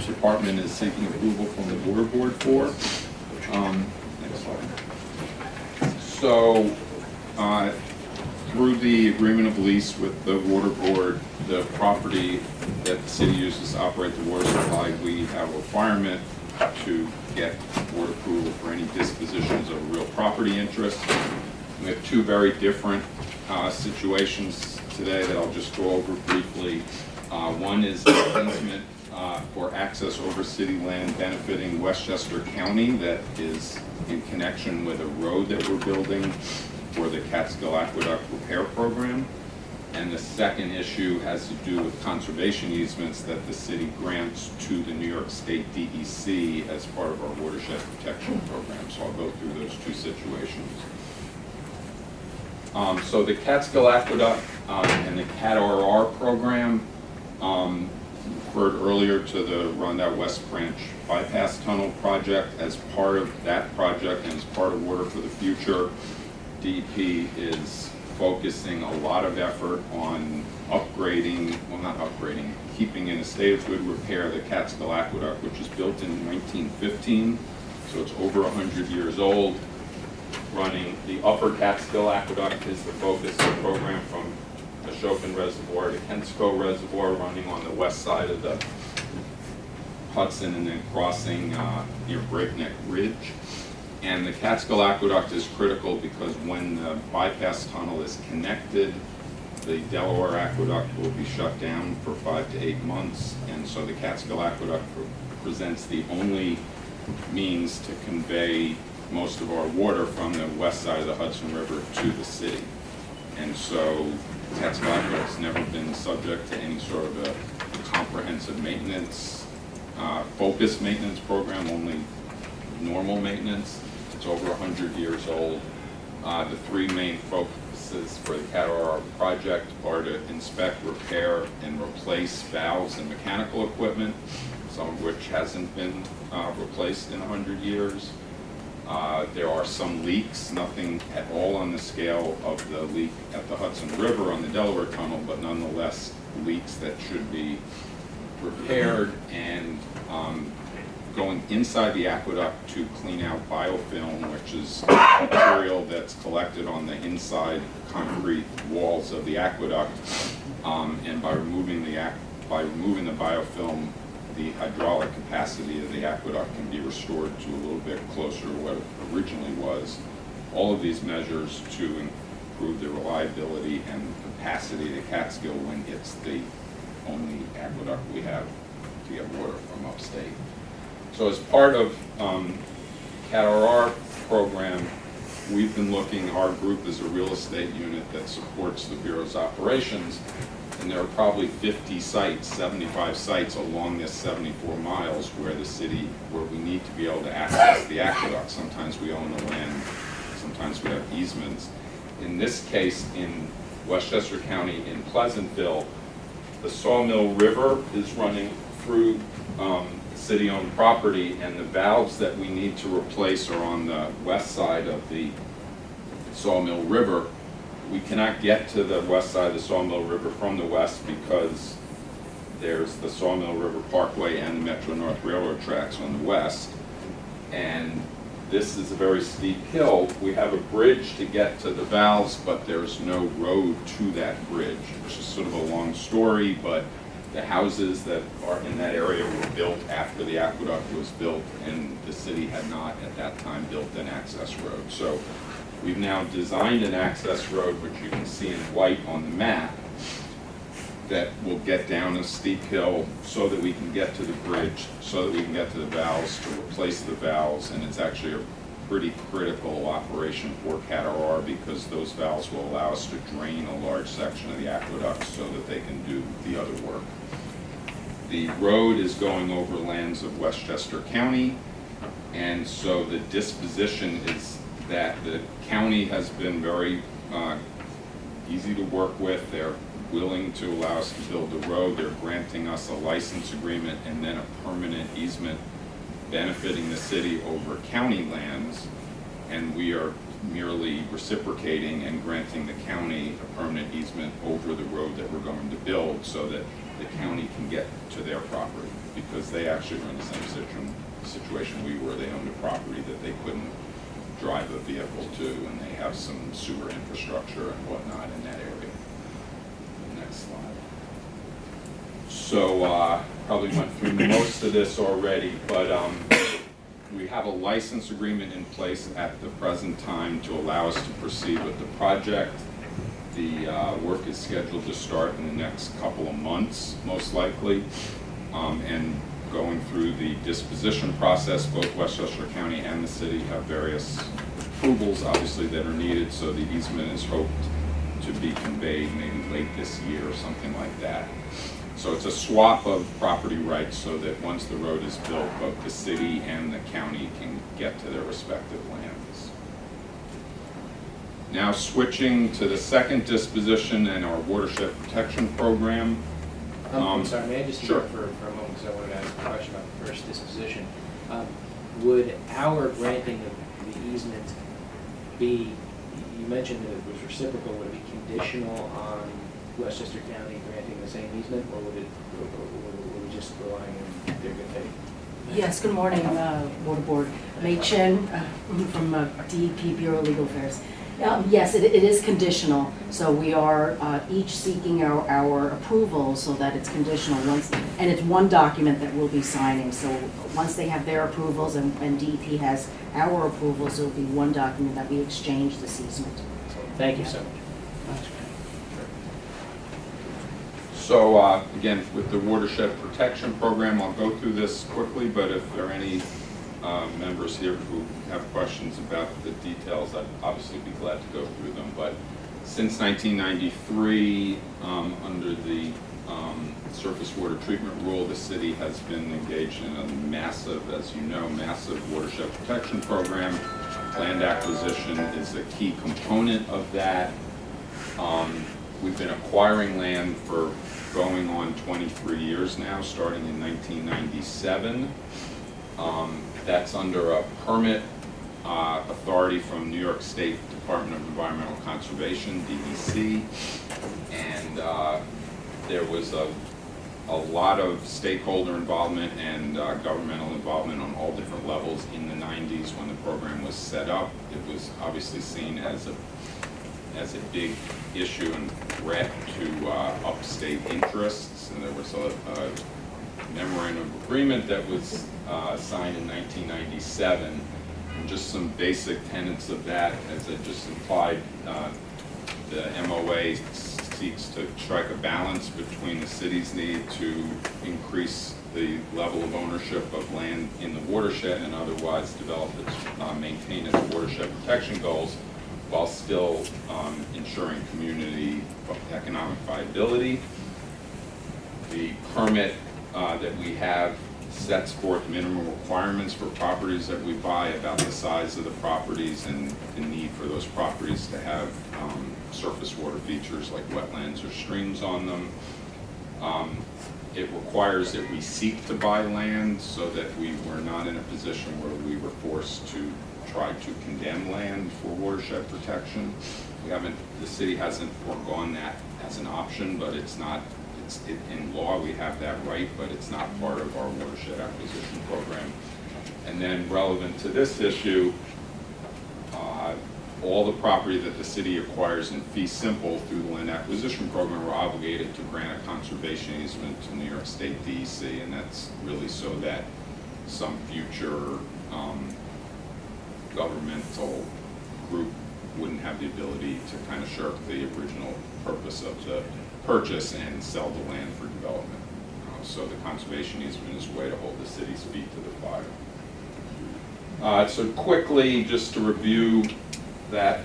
department is seeking approval from the Water Board for. Next slide. So, through the agreement of lease with the Water Board, the property that the city uses to operate the water supply, we have a requirement to get board approval for any dispositions of real property interest. We have two very different situations today that I'll just go over briefly. One is an easement for access over city land benefiting Westchester County that is in connection with a road that we're building for the Catskill Aqueduct Repair Program. And the second issue has to do with conservation easements that the city grants to the New York State DEC as part of our Watershed Protection Program. So I'll go through those two situations. So the Catskill Aqueduct and the CAT-RR program, referred earlier to the Rondout West Branch Bypass Tunnel project. As part of that project and as part of Water for the Future, DEP is focusing a lot of effort on upgrading, well not upgrading, keeping in a state of good repair the Catskill Aqueduct, which was built in 1915, so it's over 100 years old. Running the upper Catskill Aqueduct is the focus of the program from Ashokan Reservoir to Kensico Reservoir, running on the west side of the Hudson and then crossing near Breakneck Ridge. And the Catskill Aqueduct is critical because when the bypass tunnel is connected, the Delaware Aqueduct will be shut down for 5 to 8 months. And so the Catskill Aqueduct presents the only means to convey most of our water from the west side of the Hudson River to the city. And so Catskill Aqueduct's never been subject to any sort of a comprehensive maintenance, focused maintenance program, only normal maintenance. It's over 100 years old. The three main focuses for the CAT-RR project are to inspect, repair, and replace valves and mechanical equipment, some of which hasn't been replaced in 100 years. There are some leaks, nothing at all on the scale of the leak at the Hudson River on the Delaware Tunnel, but nonetheless leaks that should be repaired, and going inside the aqueduct to clean out biofilm, which is material that's collected on the inside concrete walls of the aqueduct, and by removing the biofilm, the hydraulic capacity of the aqueduct can be restored to a little bit closer to what it originally was. All of these measures to improve the reliability and capacity of the Catskill when it's the only aqueduct we have to get water from upstate. So as part of CAT-RR program, we've been looking, our group is a real estate unit that supports the Bureau's operations, and there are probably 50 sites, 75 sites along this 74 miles where the city, where we need to be able to access the aqueduct. Sometimes we own the land, sometimes we have easements. In this case, in Westchester County in Pleasantville, the Sawmill River is running through city-owned property, and the valves that we need to replace are on the west side of the Sawmill River. We cannot get to the west side of the Sawmill River from the west because there's the Sawmill River Parkway and the Metro-North Railroad tracks on the west. And this is a very steep hill. We have a bridge to get to the valves, but there's no road to that bridge, which is sort of a long story, but the houses that are in that area were built after the aqueduct was built, and the city had not at that time built an access road. So we've now designed an access road, which you can see in white on the map, that will get down a steep hill so that we can get to the bridge, so that we can get to the valves, to replace the valves, and it's actually a pretty critical operation for CAT-RR because those valves will allow us to drain a large section of the aqueduct so that they can do the other work. The road is going over lands of Westchester County, and so the disposition is that the county has been very easy to work with. They're willing to allow us to build the road. They're granting us a license agreement and then a permanent easement benefiting the city over county lands, and we are merely reciprocating and granting the county a permanent easement over the road that we're going to build so that the county can get to their property, because they actually were in the same situation we were. They owned a property that they couldn't drive a vehicle to, and they have some sewer infrastructure and whatnot in that area. Next slide. So probably went through most of this already, but we have a license agreement in place at the present time to allow us to proceed with the project. The work is scheduled to start in the next couple of months, most likely, and going through the disposition process. Both Westchester County and the city have various approvals, obviously, that are needed, so the easement is hoped to be conveyed maybe late this year or something like that. So it's a swap of property rights so that once the road is built, both the city and the county can get to their respective lands. Now switching to the second disposition and our Watershed Protection Program. I'm sorry, may I just Sure. for a moment, because I wanted to ask a question about the first disposition. Would our granting of the easement be, you mentioned that it was reciprocal, would it be conditional on Westchester County granting the same easement, or would we just relying on their good faith? Yes, good morning, Water Board. Mei Chen from DEP Bureau of Legal Affairs. Yes, it is conditional, so we are each seeking our approval so that it's conditional once, and it's one document that we'll be signing. So once they have their approvals and DEP has our approvals, it'll be one document that we exchange this easement. Thank you so much. So again, with the Watershed Protection Program, I'll go through this quickly, but if there are any members here who have questions about the details, I'd obviously be glad to go through them. But since 1993, under the surface water treatment rule, the city has been engaged in a massive, as you know, massive watershed protection program. Land acquisition is a key component of that. We've been acquiring land for going on 23 years now, starting in 1997. That's under a permit authority from New York State Department of Environmental Conservation, DEC, and there was a lot of stakeholder involvement and governmental involvement on all different levels in the 90s when the program was set up. It was obviously seen as a big issue and threat to upstate interests, and there was a memorandum of agreement that was signed in 1997, and just some basic tenets of that, as I just implied, the MOA seeks to strike a balance between the city's need to increase the level of ownership of land in the watershed and otherwise develop its, maintain its watershed protection goals while still ensuring community economic viability. The permit that we have sets forth minimum requirements for properties that we buy about the size of the properties and the need for those properties to have surface water features like wetlands or streams on them. It requires that we seek to buy land so that we were not in a position where we were forced to try to condemn land for watershed protection. The city hasn't foregone that as an option, but it's not, in law we have that right, but it's not part of our watershed acquisition program. And then relevant to this issue, all the property that the city acquires in fee simple through the land acquisition program are obligated to grant a conservation easement to New York State DEC, and that's really so that some future governmental group wouldn't have the ability to kind of shirk the original purpose of the purchase and sell the land for development. So the conservation easement is a way to hold the city's feet to the fire. So quickly, just to review that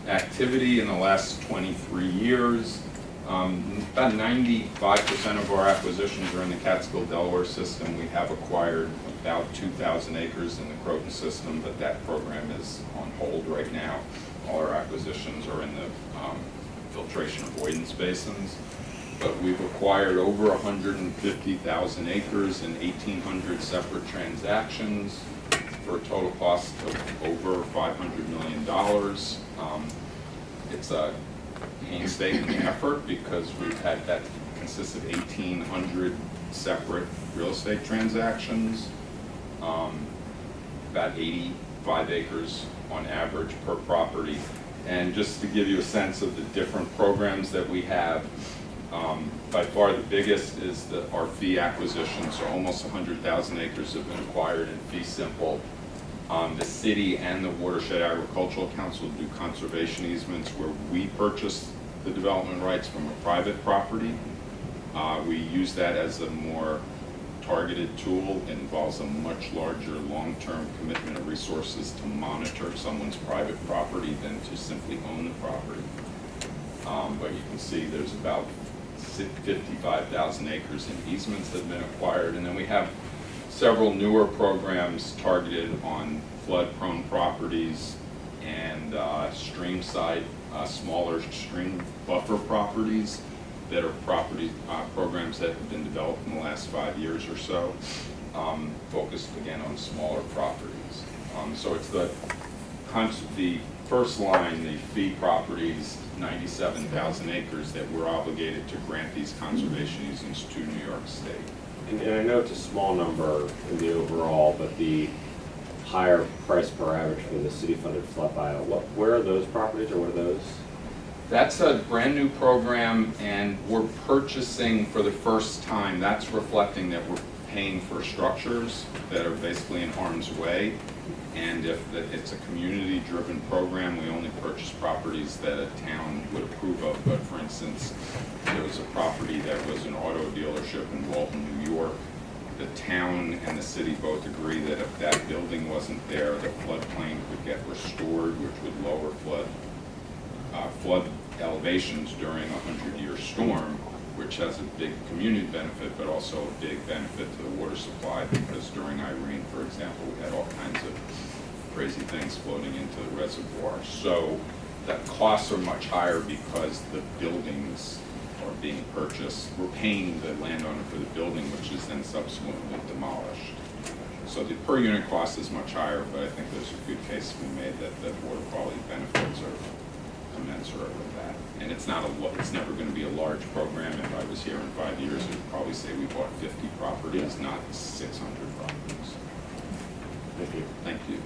activity in the last 23 years, about 95% of our acquisitions are in the Catskill Delaware system. We have acquired about 2,000 acres in the Croton system, but that program is on hold right now. All our acquisitions are in the filtration avoidance basins. But we've acquired over 150,000 acres in 1,800 separate transactions for a total cost of over $500 million. It's a painstaking effort because we've had that consists of 1,800 separate real estate transactions, about 85 acres on average per property. And just to give you a sense of the different programs that we have, by far the biggest is our fee acquisition, so almost 100,000 acres have been acquired in fee simple. The city and the Watershed Agricultural Council do conservation easements where we purchase the development rights from a private property. We use that as a more targeted tool. It involves a much larger long-term commitment of resources to monitor someone's private property than to simply own the property. But you can see there's about 55,000 acres in easements that have been acquired, and then we have several newer programs targeted on flood-prone properties and stream-side, smaller stream buffer properties that are programs that have been developed in the last 5 years or so, focused again on smaller properties. So it's the first line, the fee properties, 97,000 acres that we're obligated to grant these conservation easements to New York State. And I know it's a small number in the overall, but the higher price per average for the city-funded flood buyout, where are those properties, or what are those? That's a brand new program, and we're purchasing for the first time. That's reflecting that we're paying for structures that are basically in harm's way. And if it's a community-driven program, we only purchase properties that a town would approve of. But for instance, there was a property that was an auto dealership in Walton, New York. The town and the city both agree that if that building wasn't there, the floodplain would get restored, which would lower flood elevations during a 100-year storm, which has a big community benefit, but also a big benefit to the water supply, because during Irene, for example, we had all kinds of crazy things floating into the reservoir. So the costs are much higher because the buildings are being purchased. We're paying the landowner for the building, which is then subsequently demolished. So the per unit cost is much higher, but I think there's a good case to be made that the water quality benefits are commensurate with that. And it's never going to be a large program. If I was here in 5 years, I'd probably say we bought 50 properties, not 600 properties. Thank you. Thank you.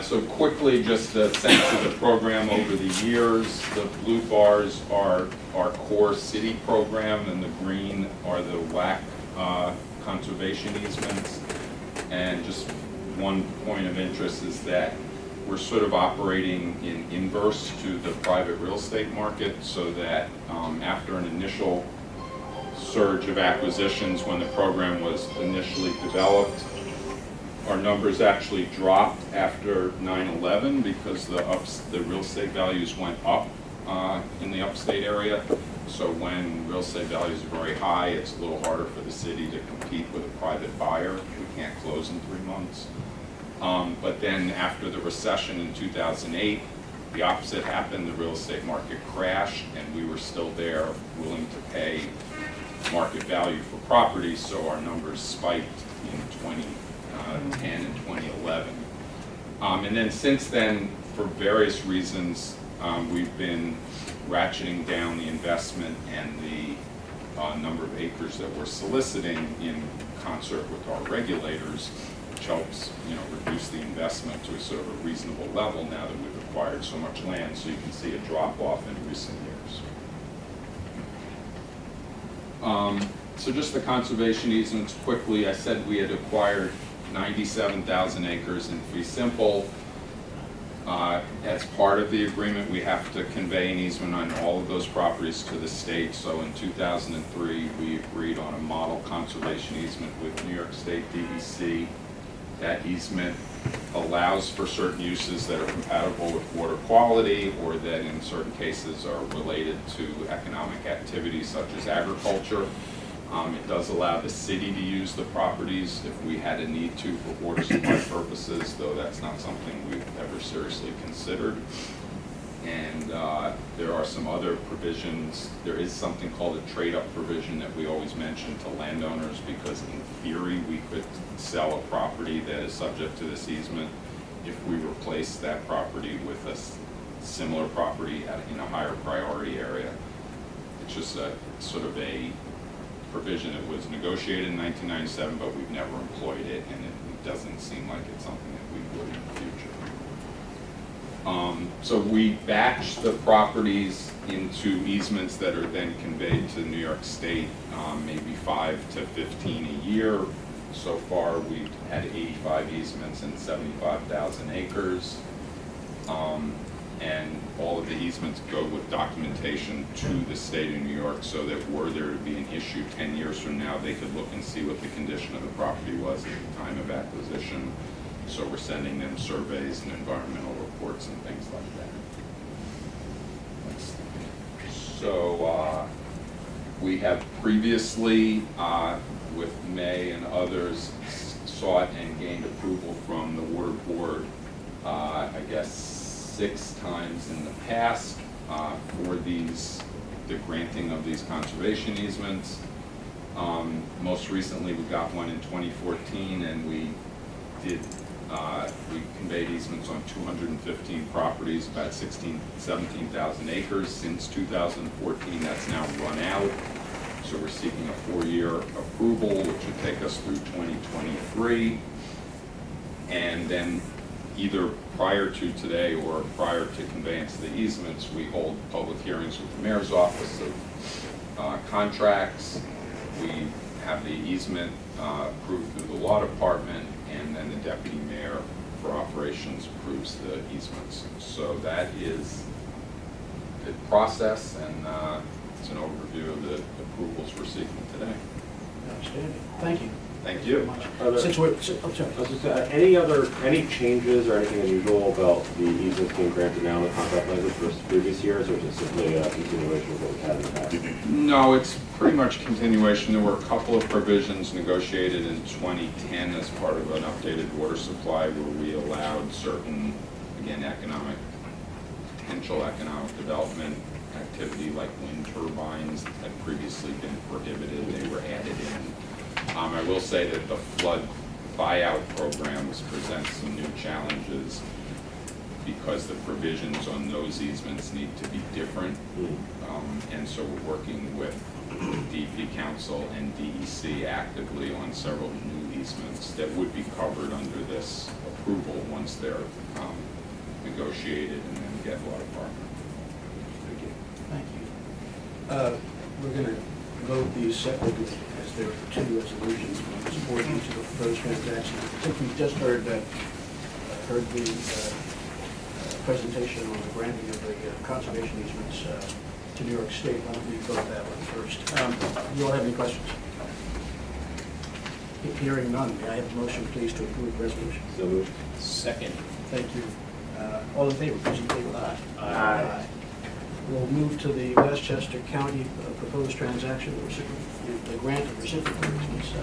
So quickly, just a sense of the program over the years. The blue bars are our core city program, and the green are the WAC conservation easements. And just one point of interest is that we're sort of operating in inverse to the private real estate market, so that after an initial surge of acquisitions when the program was initially developed, our numbers actually dropped after 9/11 because the real estate values went up in the upstate area. So when real estate values are very high, it's a little harder for the city to compete with a private buyer. We can't close in 3 months. But then after the recession in 2008, the opposite happened. The real estate market crashed, and we were still there, willing to pay market value for properties, so our numbers spiked in 2010 and 2011. And then since then, for various reasons, we've been ratcheting down the investment and the number of acres that we're soliciting in concert with our regulators, which helps, reduce the investment to a sort of a reasonable level now that we've acquired so much land. So you can see a drop off in recent years. So just the conservation easements quickly. I said we had acquired 97,000 acres in fee simple. As part of the agreement, we have to convey an easement on all of those properties to the state. So in 2003, we agreed on a model conservation easement with New York State DEC. That easement allows for certain uses that are compatible with water quality, or that in certain cases are related to economic activities such as agriculture. It does allow the city to use the properties if we had a need to for water supply purposes, though that's not something we've ever seriously considered. And there are some other provisions. There is something called a trade-up provision that we always mention to landowners, because in theory we could sell a property that is subject to this easement if we replace that property with a similar property in a higher priority area. It's just a sort of a provision that was negotiated in 1997, but we've never employed it, and it doesn't seem like it's something that we would in the future. So we batch the properties into easements that are then conveyed to New York State, maybe 5 to 15 a year. So far, we've had 85 easements and 75,000 acres. And all of the easements go with documentation to the state of New York, so that were there to be an issue 10 years from now, they could look and see what the condition of the property was at the time of acquisition. So we're sending them surveys and environmental reports and things like that. So we have previously, with May and others, sought and gained approval from the Water Board, I guess 6 times in the past for the granting of these conservation easements. Most recently, we got one in 2014, and we conveyed easements on 215 properties, about 17,000 acres. Since 2014, that's now run out. So we're seeking a 4-year approval, which would take us through 2023. And then either prior to today or prior to conveyance of the easements, we hold public hearings with the mayor's office of contracts. We have the easement approved through the law department, and then the deputy mayor for operations approves the easements. So that is the process, and it's an overview of the approvals we're seeking today. Outstanding. Thank you. Thank you. Are there- Since we're, I'm sorry. I was just, any changes or anything unusual about the easements being granted now in the contract language versus previous years, or is it simply a continuation of what we had in the past? No, it's pretty much continuation. There were a couple of provisions negotiated in 2010 as part of an updated water supply where we allowed certain, again, potential economic development activity like wind turbines had previously been prohibited. They were added in. I will say that the flood buyout programs present some new challenges because the provisions on those easements need to be different. And so we're working with DEP Council and DEC actively on several new easements that would be covered under this approval once they're negotiated and then get water department. Thank you. We're going to vote these separately as there are 2 resolutions to support each of the proposed transactions. I think we just heard the presentation on the granting of the conservation easements to New York State. Why don't we go with that one first? Do you all have any questions? Hearing none, may I have a motion, please, to approve the resolution? So moved. Second. Thank you. All in favor, please indicate with aye. Aye. We'll move to the Westchester County proposed transaction, the grant of reciprocal easements.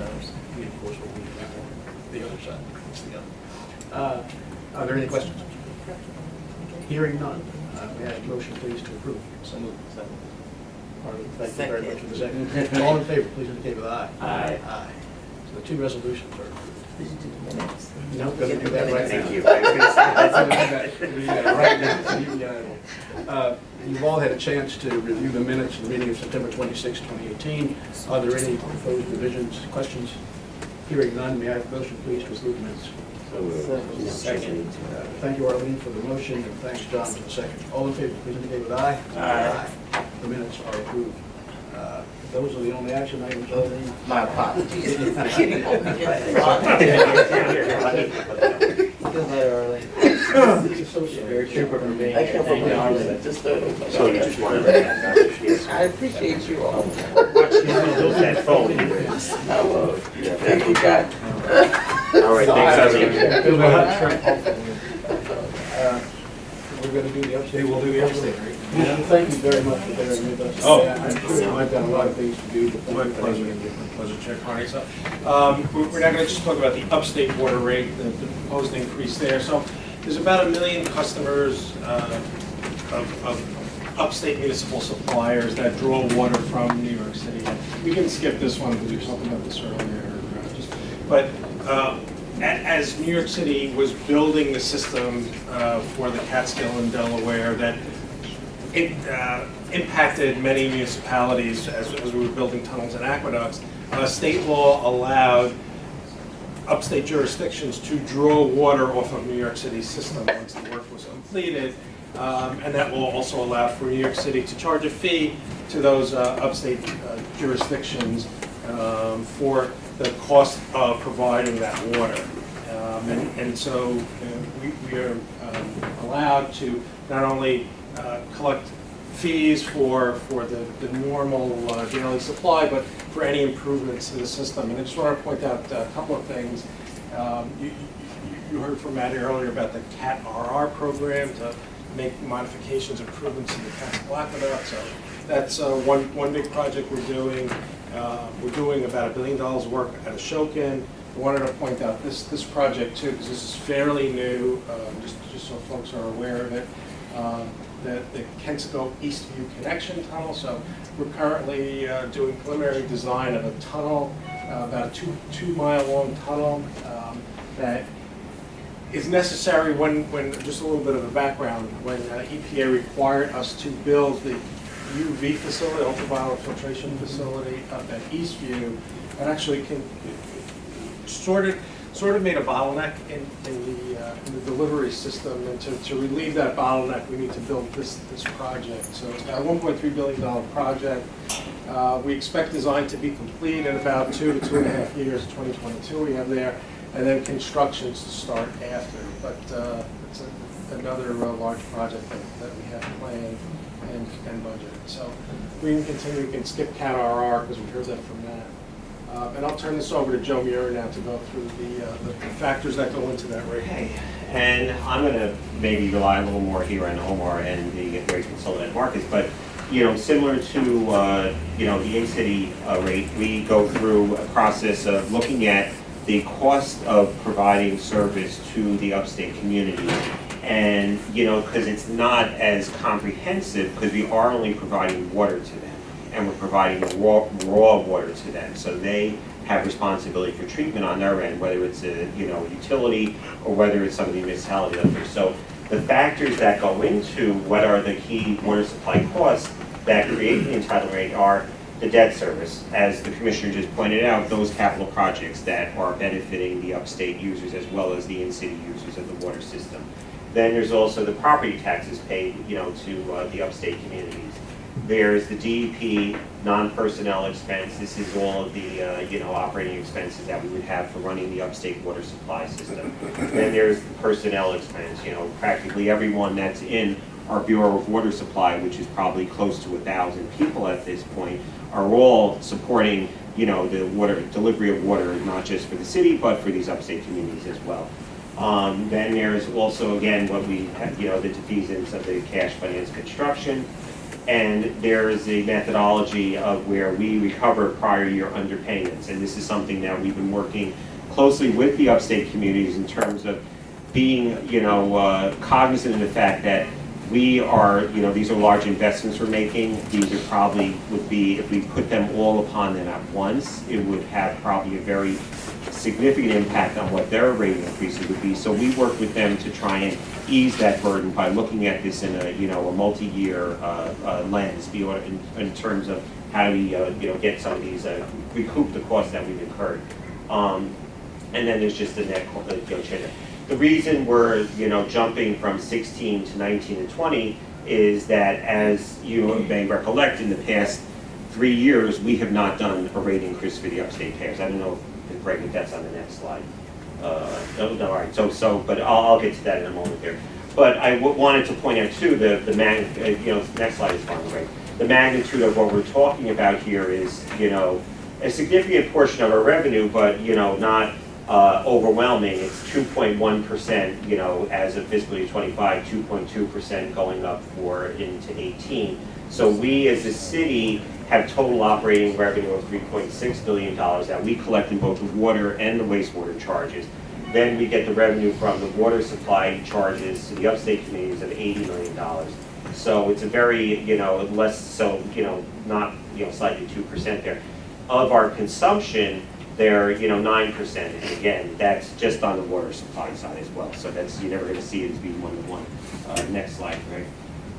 We, of course, will leave that one, the other side. It's the other. Are there any questions? Hearing none, may I have a motion, please, to approve? So moved. Harley, thank you very much for the second. All in favor, please indicate with aye. Aye. Aye. So the two resolutions are approved. Did you do the minutes? No, going to do that right now. Thank you. I was gonna say, that's We're gonna do that right now, so you can get it. You've all had a chance to review the minutes of the meeting of September 26, 2018. Are there any proposed revisions, questions? Hearing none, may I have a motion, please, to approve the minutes? So moved. Second. Thank you, Arlene, for the motion, and thanks, John, for the second. All in favor, please indicate with aye. Aye. The minutes are approved. Those are the only action items, Arlene. My apologies. I'm kidding. Feel better, early. Very trooper from me. I can't Thank you. believe it. Just So you just wanted to I appreciate you all. that phone. I will. Thank you, God. All right, thanks, Feel Eileen. better? We're going to do the upstate. We'll do the upstate, right? Yeah, thank you very much for bearing with us. Oh. I'm sure I've got a lot of things to do, but My thank you. pleasure. My pleasure, Chair Carney. So, we're not going to just talk about the upstate water rate, the proposed increase there. So there's about 1 million customers of upstate municipal suppliers that draw water from New York City. We can skip this one because we were talking about this earlier. But as New York City was building the system for the Catskill and Delaware, that it impacted many municipalities as we were building tunnels and aqueducts. State law allowed upstate jurisdictions to draw water off of New York City's system once the work was completed. And that law also allowed for New York City to charge a fee to those upstate jurisdictions for the cost of providing that water. And so we are allowed to not only collect fees for the normal daily supply, but for any improvements to the system. And I just want to point out a couple of things. You heard from Matt earlier about the CAT-RR program to make modifications, improvements in the Catskill Aqueduct. So that's one big project we're doing. We're doing about $1 billion of work at Ashokan. I wanted to point out this project too, because this is fairly new, just so folks are aware of it. The Kensico Eastview Connection Tunnel. So we're currently doing preliminary design of a tunnel, about a two-mile long tunnel that is necessary when, just a little bit of a background, when EPA required us to build the UV facility, ultraviolet filtration facility up at Eastview, and actually sort of made a bottleneck in the delivery system, and to relieve that bottleneck, we need to build this project. So it's about a $1.3 billion project. We expect design to be complete in about 2 to 2.5 years, 2022 we have there, and then constructions to start after. But it's another large project that we have planned and budgeted. So we can continue, we can skip CAT-RR because we heard that from Matt. And I'll turn this over to Joe Muir now to go through the factors that go into that rate. Okay, and I'm going to maybe rely a little more here on Omar and the rate consultant at Marcus, but similar to the in-city rate, we go through a process of looking at the cost of providing service to the upstate community. And, because it's not as comprehensive, because we are only providing water to them, and we're providing raw water to them. So they have responsibility for treatment on their end, whether it's a, utility or whether it's some of the municipality up there. So the factors that go into what are the key water supply costs that create the entitled rate are the debt service. As the commissioner just pointed out, those capital projects that are benefiting the upstate users as well as the in-city users of the water system. Then there's also the property taxes paid, to the upstate communities. There's the DEP non-personnel expense. This is all of the, operating expenses that we would have for running the upstate water supply system. Then there's the personnel expense. Practically everyone that's in our Bureau of Water Supply, which is probably close to 1,000 people at this point, are all supporting, the water delivery of water, not just for the city, but for these upstate communities as well. Then there's also, again, what we have, the defeasance of the cash finance construction. And there's a methodology of where we recover prior year underpayments. And this is something that we've been working closely with the upstate communities in terms of being, cognizant of the fact that we are, these are large investments we're making. These are probably would be, if we put them all upon them at once, it would have probably a very significant impact on what their rate increases would be. So we work with them to try and ease that burden by looking at this in a multi-year lens, in terms of how do we get some of these recoup the costs that we've incurred. And then there's just the net change. The reason we're jumping from 16 to 19 and 20 is that, as you may recollect, in the past 3 years we have not done a rate increase for the upstate payers. I don't know if Greg, if that's on the next slide. No, all right. But I'll get to that in a moment there. But I wanted to point out too next slide is fine, right? The magnitude of what we're talking about here is a significant portion of our revenue, but not overwhelming. It's 2.1%, as of fiscal year 25, 2.2% going up into 18. So we as a city have total operating revenue of $3.6 billion that we collect in both the water and the wastewater charges. Then we get the revenue from the water supply charges to the upstate communities of $80 million. So it's a very, less, so, not, slightly 2% there. Of our consumption, they're, 9%. And again, that's just on the water supply side as well. So that's, you're never going to see it as being one-to-one. Next slide, right?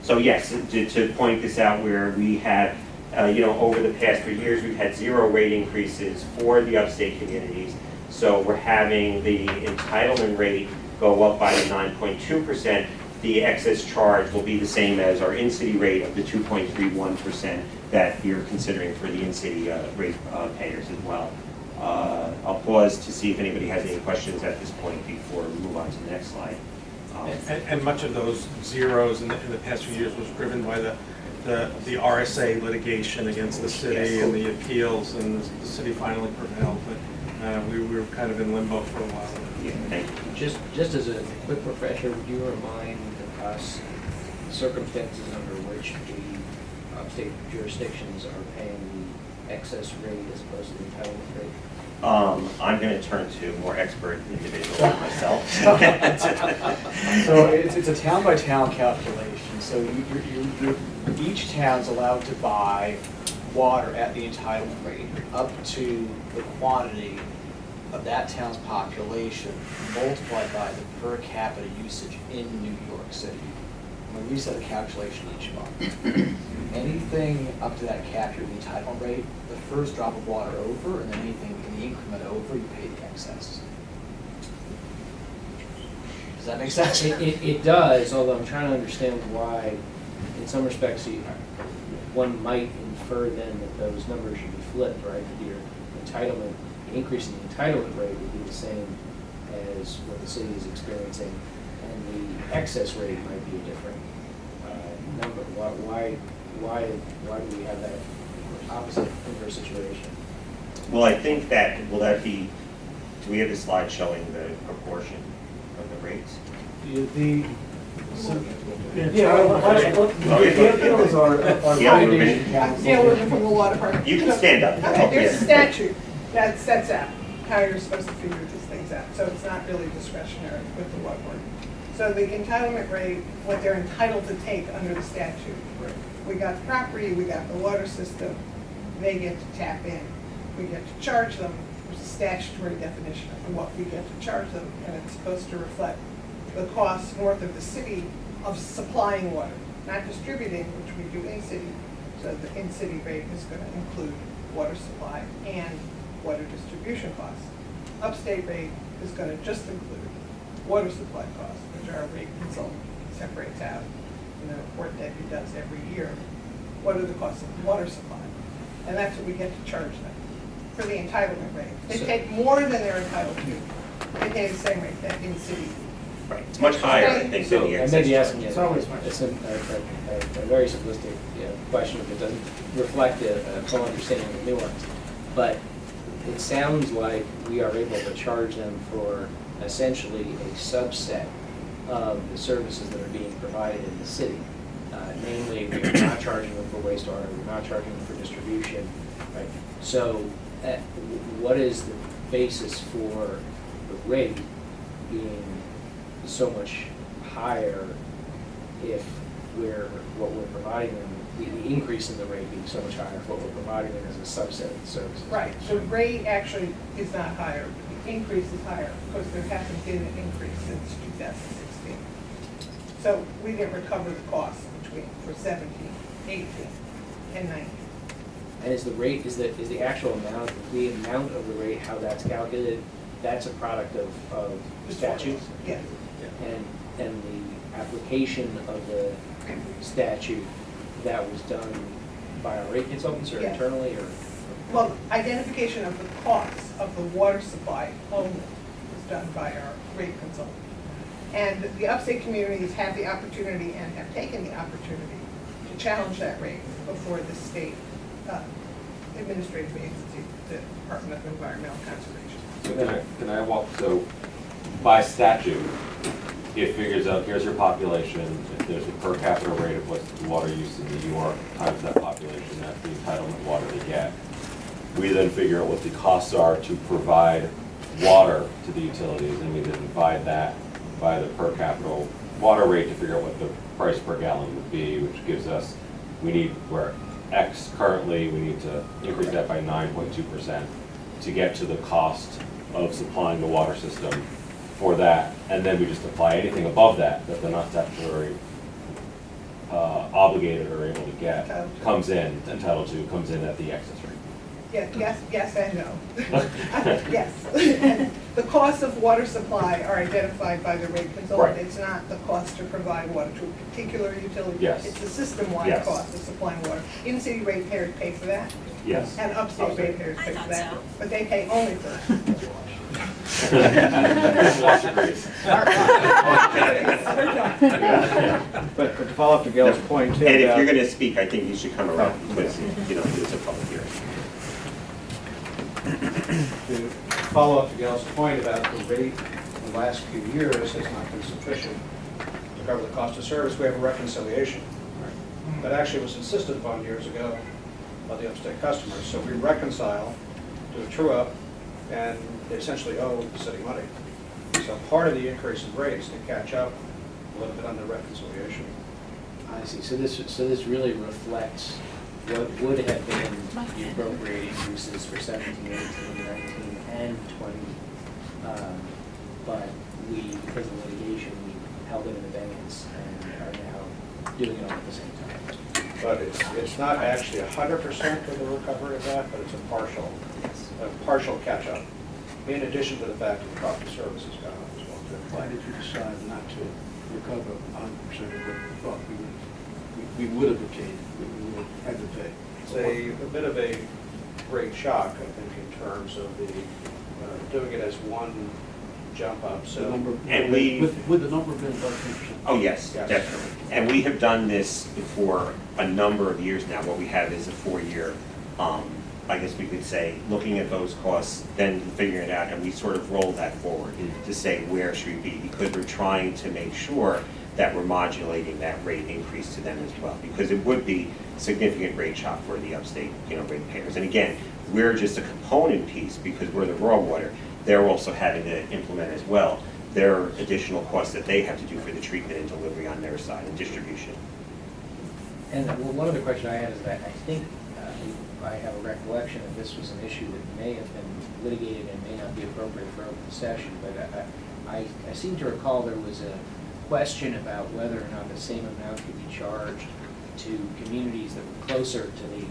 So yes, to point this out, where we had, over the past 3 years, we've had 0 rate increases for the upstate communities. So we're having the entitlement rate go up by 9.2%. The excess charge will be the same as our in-city rate of the 2.31% that you're considering for the in-city rate payers as well. I'll pause to see if anybody has any questions at this point before we move on to the next slide. And much of those zeros in the past few years was driven by the RSA litigation against the city, yes, and the appeals, and the city finally prevailed, but we were kind of in limbo for a while. Yeah, thank you. Just as a quick refresher, would you remind us the circumstances under which the upstate jurisdictions are paying the excess rate as opposed to the entitlement rate? I'm going to turn to a more expert individual like myself. So it's a town-by-town calculation. So each town's allowed to buy water at the entitlement rate up to the quantity of that town's population multiplied by the per capita usage in New York City. And we reset a calculation each month. Anything up to that cap, your entitlement rate, the first drop of water over, and then anything in the increment over, you pay the excess. Does that make sense? It does, although I'm trying to understand why, in some respects, one might infer then that those numbers should be flipped, right? Your entitlement, the increase in the entitlement rate would be the same as what the city is experiencing, and the excess rate might be a different number. Why do we have that opposite inverse situation? Well, I think that, do we have a slide showing the proportion of the rates? The appeals are validation Yeah, we're from the water department. You can stand up. Okay, there's a statute that sets out how you're supposed to figure these things out, so it's not really discretionary with the water board. So the entitlement rate, what they're entitled to take under the statute. We got the property, we got the water system, they get to tap in. We get to charge them, there's a statutory definition of what we get to charge them, and it's supposed to reflect the costs north of the city of supplying water, not distributing, which we do in-city. So the in-city rate is going to include water supply and water distribution costs. Upstate rate is going to just include water supply costs, which our rate consultant separates out in the report that he does every year. what are the costs of water supply? And that's what we get to charge them for the entitlement rate. They take more than they're entitled to. They pay the same rate that in city. Right, it's much higher, I think, than the I excess may be charge. asking you, It's always it's a very simplistic question that doesn't reflect a full understanding of the nuance. But it sounds like we are able to charge them for essentially a subset of the services that are being provided in the city. Namely, we're not charging them for wastewater, we're not charging them for distribution, right? So what is the basis for the rate being so much higher if what we're providing them, the increase in the rate being so much higher if what we're providing them is a subset of the services? Right, the rate actually is not higher, the increase is higher, because there hasn't been an increase since 2016. So we didn't recover the costs for 17, 18, and 19. And is the rate, is the actual amount, the amount of the rate, how that's calculated, that's a product of statute? Yes. And the application of the statute, that was done by our rate consultants or Yes. internally, or? Well, identification of the costs of the water supply only was done by our rate consultant. And the upstate communities have the opportunity and have taken the opportunity to challenge that rate before the state administrative agency, the Department of Environmental Conservation. So can I walk, so by statute, it figures out, here's your population, if there's a per capita rate of what's the water use in New York times that population, that's the entitlement water they get. We then figure out what the costs are to provide water to the utilities, and we then divide that by the per capita water rate to figure out what the price per gallon would be, which gives us, we're X currently, we need to increase that by 9.2% to get to the cost of supplying the water system for that, and then we just apply anything above that they're not statutory obligated or able to get, comes in at the excess rate. Yes and no. Yes. The costs of water supply are identified by the rate consultant. Right. It's not the cost to provide water to a particular utility. Yes. It's the system-wide Yes. cost of supplying water. In-city ratepayers pay for that, Yes. and upstate ratepayers pay for that. But they pay only for that. But to follow up to Gail's point too. And if about- you're gonna speak, I think you should come around, because, it's a public hearing. To follow up to Gail's point about the rate in the last few years has not been sufficient to cover the cost of service, we have a reconciliation. That actually was insisted upon years ago by the upstate customers. So we reconcile to a true up, and they essentially owe the city money. So part of the increase in rates to catch up a little bit on the reconciliation. I see, so this really reflects what would have been the appropriate increases for 17, 18, 19, and 20. But we, because of litigation, we held them in abeyance and are now doing it all at the same time. But it's not actually 100% of the recovery of that, but it's a partial catch-up, in addition to the fact that the cost of service has gone up as well. Why did you decide not to recover 100% of what you thought we would have obtained, we would have had to pay? It's a bit of a great shock, I think, in terms of the, doing it as one jump up, The so. number, And would the number have been about 10%? Oh, yes, Yes. definitely. And we have done this for a number of years now. What we have is a 4-year, I guess we could say, looking at those costs, then figuring it out, and we sort of roll that forward to say where should we be, because we're trying to make sure that we're modulating that rate increase to them as well, because it would be significant rate shock for the upstate, ratepayers. And again, we're just a component piece because we're the raw water. They're also having to implement as well their additional costs that they have to do for the treatment and delivery on their side and distribution. And one other question I had is that I think I have a recollection that this was an issue that may have been litigated and may not be appropriate for open session, but I seem to recall there was a question about whether or not the same amount could be charged to communities that were closer to the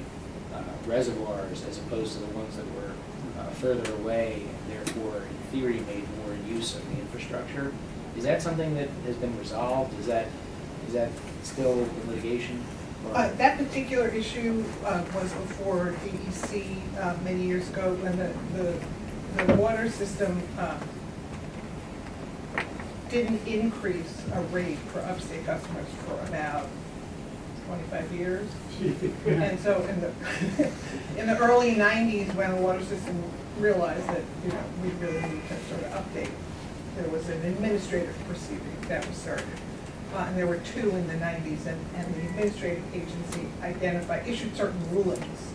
reservoirs as opposed to the ones that were further away and therefore in theory made more use of the infrastructure. Is that something that has been resolved? Is that still in litigation? That particular issue was before DEC many years ago when the water system didn't increase a rate for upstate customers for about 25 years. And so in the early 90s, when the water system realized that, we really need to sort of update, there was an administrative proceeding that was started. And there were two in the 90s, and the administrative agency issued certain rulings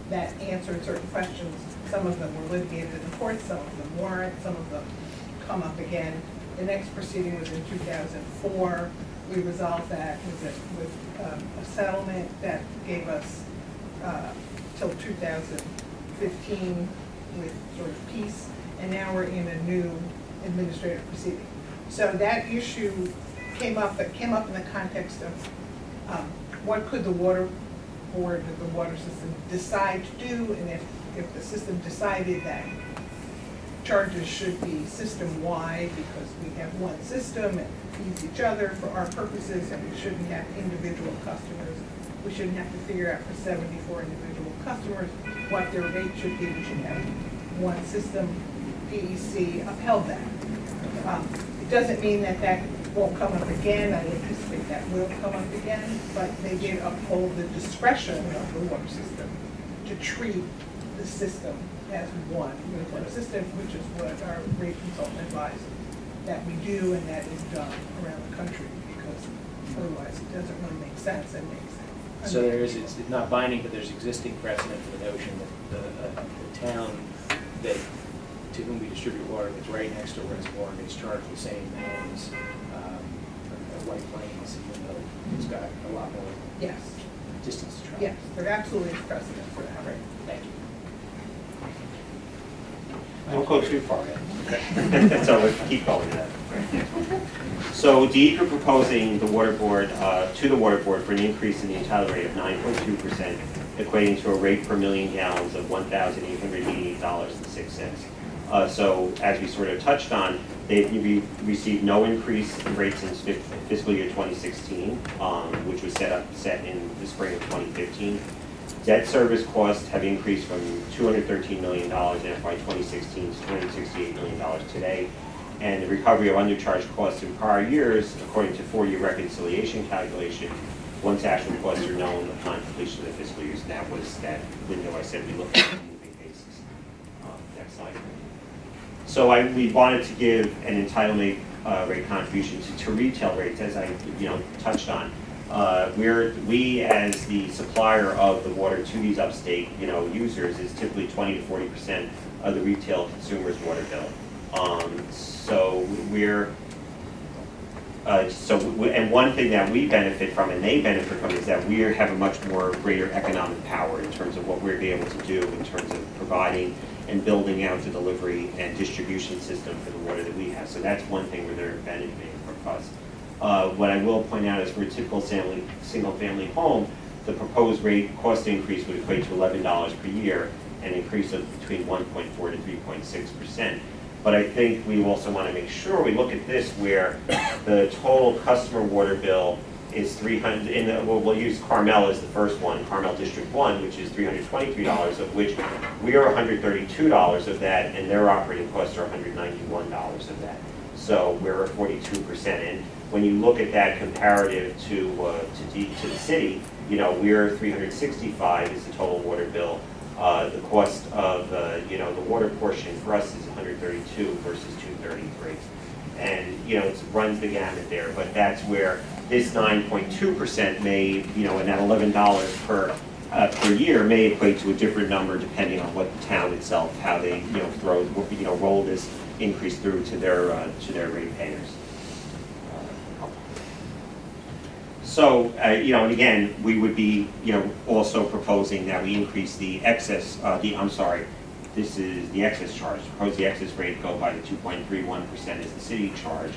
that answered certain questions. Some of them were litigated in court, some of them weren't, some of them come up again. The next proceeding was in 2004. We resolved that with a settlement that gave us till 2015 with sort of peace, and now we're in a new administrative proceeding. So that issue came up in the context of what could the water board or the water system decide to do, and if the system decided that charges should be system-wide because we have one system and feeds each other for our purposes, and we shouldn't have individual customers. We shouldn't have to figure out for 74 individual customers what their rate should be. We should have one system. DEC upheld that. It doesn't mean that won't come up again. I anticipate that will come up again, but they did uphold the discretion of the water system to treat the system as one uniform system, which is what our rate consultant advised that we do, and that is done around the country, because otherwise it doesn't really make sense and makes sense. So it's not binding, but there's existing precedent for the notion that the town to whom we distribute water that's right next to a reservoir gets charged the same as White Plains, even though it's got a lot more Yes, distance to travel. yes, there absolutely is precedent for that. Right, thank you. Don't go too far yet. So we'll keep going to that. So DEP are proposing the water board, to the water board for an increase in the entitled rate of 9.2%, equating to a rate per million gallons of $1,888.06. So as we sort of touched on, they've received no increase in rates since fiscal year 2016, which was set in the spring of 2015. Debt service costs have increased from $213 million in FY 2016 to $268 million today. And the recovery of undercharged costs in prior years, according to 4-year reconciliation calculation, once actual costs are known upon completion of the fiscal years. And that was that window I said we looked at on a moving basis. Next slide. So we wanted to give an entitlement rate contribution to retail rates, as I touched on. We as the supplier of the water to these upstate users is typically 20 to 40% of the retail consumer's water bill. And one thing that we benefit from and they benefit from is that we have a much more greater economic power in terms of what we're able to do in terms of providing and building out the delivery and distribution system for the water that we have. So that's one thing where they're benefiting from us. What I will point out is for a typical single-family home, the proposed rate cost increase would equate to $11 per year, an increase of between 1.4 to 3.6%. But I think we also want to make sure we look at this where the total customer water bill is $300. We'll use Carmel as the first one, Carmel District 1, which is $323, of which we are $132 of that, and their operating costs are $191 of that. So we're at 42%. And when you look at that comparative to the city, we're $365 is the total water bill. The cost of the water portion for us is $132 versus $233, and it runs the gamut there. But that's where this 9.2% may, and that $11 per year may equate to a different number depending on what the town itself, how they roll this increase through to their ratepayers. So, and again, we would be, also proposing that we increase the excess, this is the excess charge. Propose the excess rate go by the 2.31% as the city charge,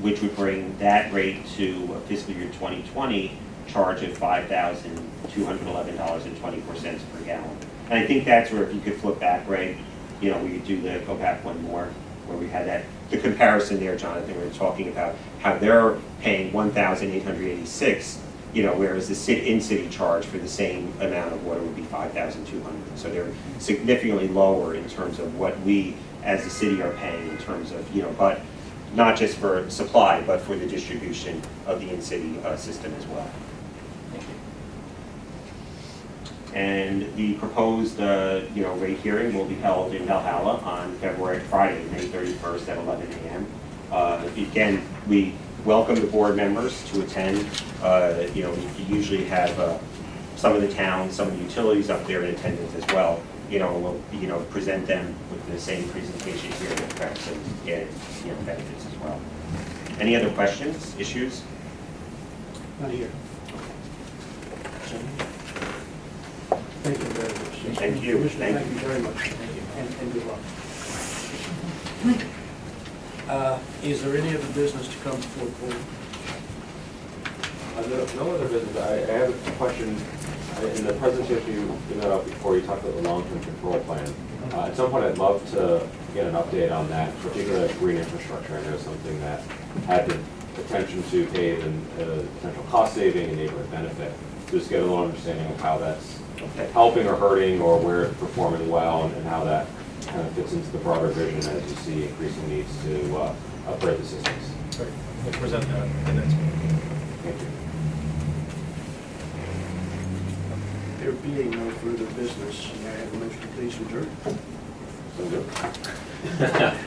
which would bring that rate to a fiscal year 2020 charge of $5,211.24 per gallon. And I think that's where, if you could flip back, Ray, we could go back one more, where we had the comparison there, Jonathan, we were talking about how they're paying $1,886 whereas the in-city charge for the same amount of water would be $5,200. So they're significantly lower in terms of what we as the city are paying in terms of, but not just for supply, but for the distribution of the in-city system as well. And the proposed, rate hearing will be held in Valhalla on Friday, May 31st at 11 a.m. Again, we welcome the board members to attend. We usually have some of the towns, some of the utilities up there in attendance as well. We'll, present them with the same presentation here with preps and, benefits as well. Any other questions, issues? Not here. Thank you very much. Thank you. Commissioner, Thank thank you very much. Thank you. And good luck. Is there any other business to come before the board? No other business. I have a question. In the presentation you put that up before, you talked about the long-term control plan. At some point, I'd love to get an update on that, particularly green infrastructure. I know something that had the attention to paid and potential cost saving and neighborhood benefit. Just get a little understanding of how that's helping or hurting, or where it's performing well, and how that kind of fits into the broader vision as you see increasing needs to upgrade the systems. Great. We'll present that at the next meeting. Thank you. There being no further business, may I have a motion to please adjourn?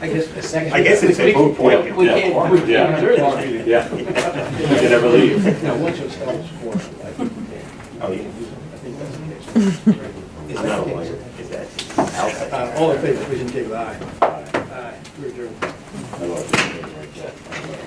I guess I guess it's a moot point. We can't Yeah. adjourn. Yeah. You can never leave. No, once it's held, it's for, Oh, yeah. I think that's the case. I'm not a lawyer. Is that? All in favor, please indicate with aye. Bye. Aye. We're adjourned. I love it.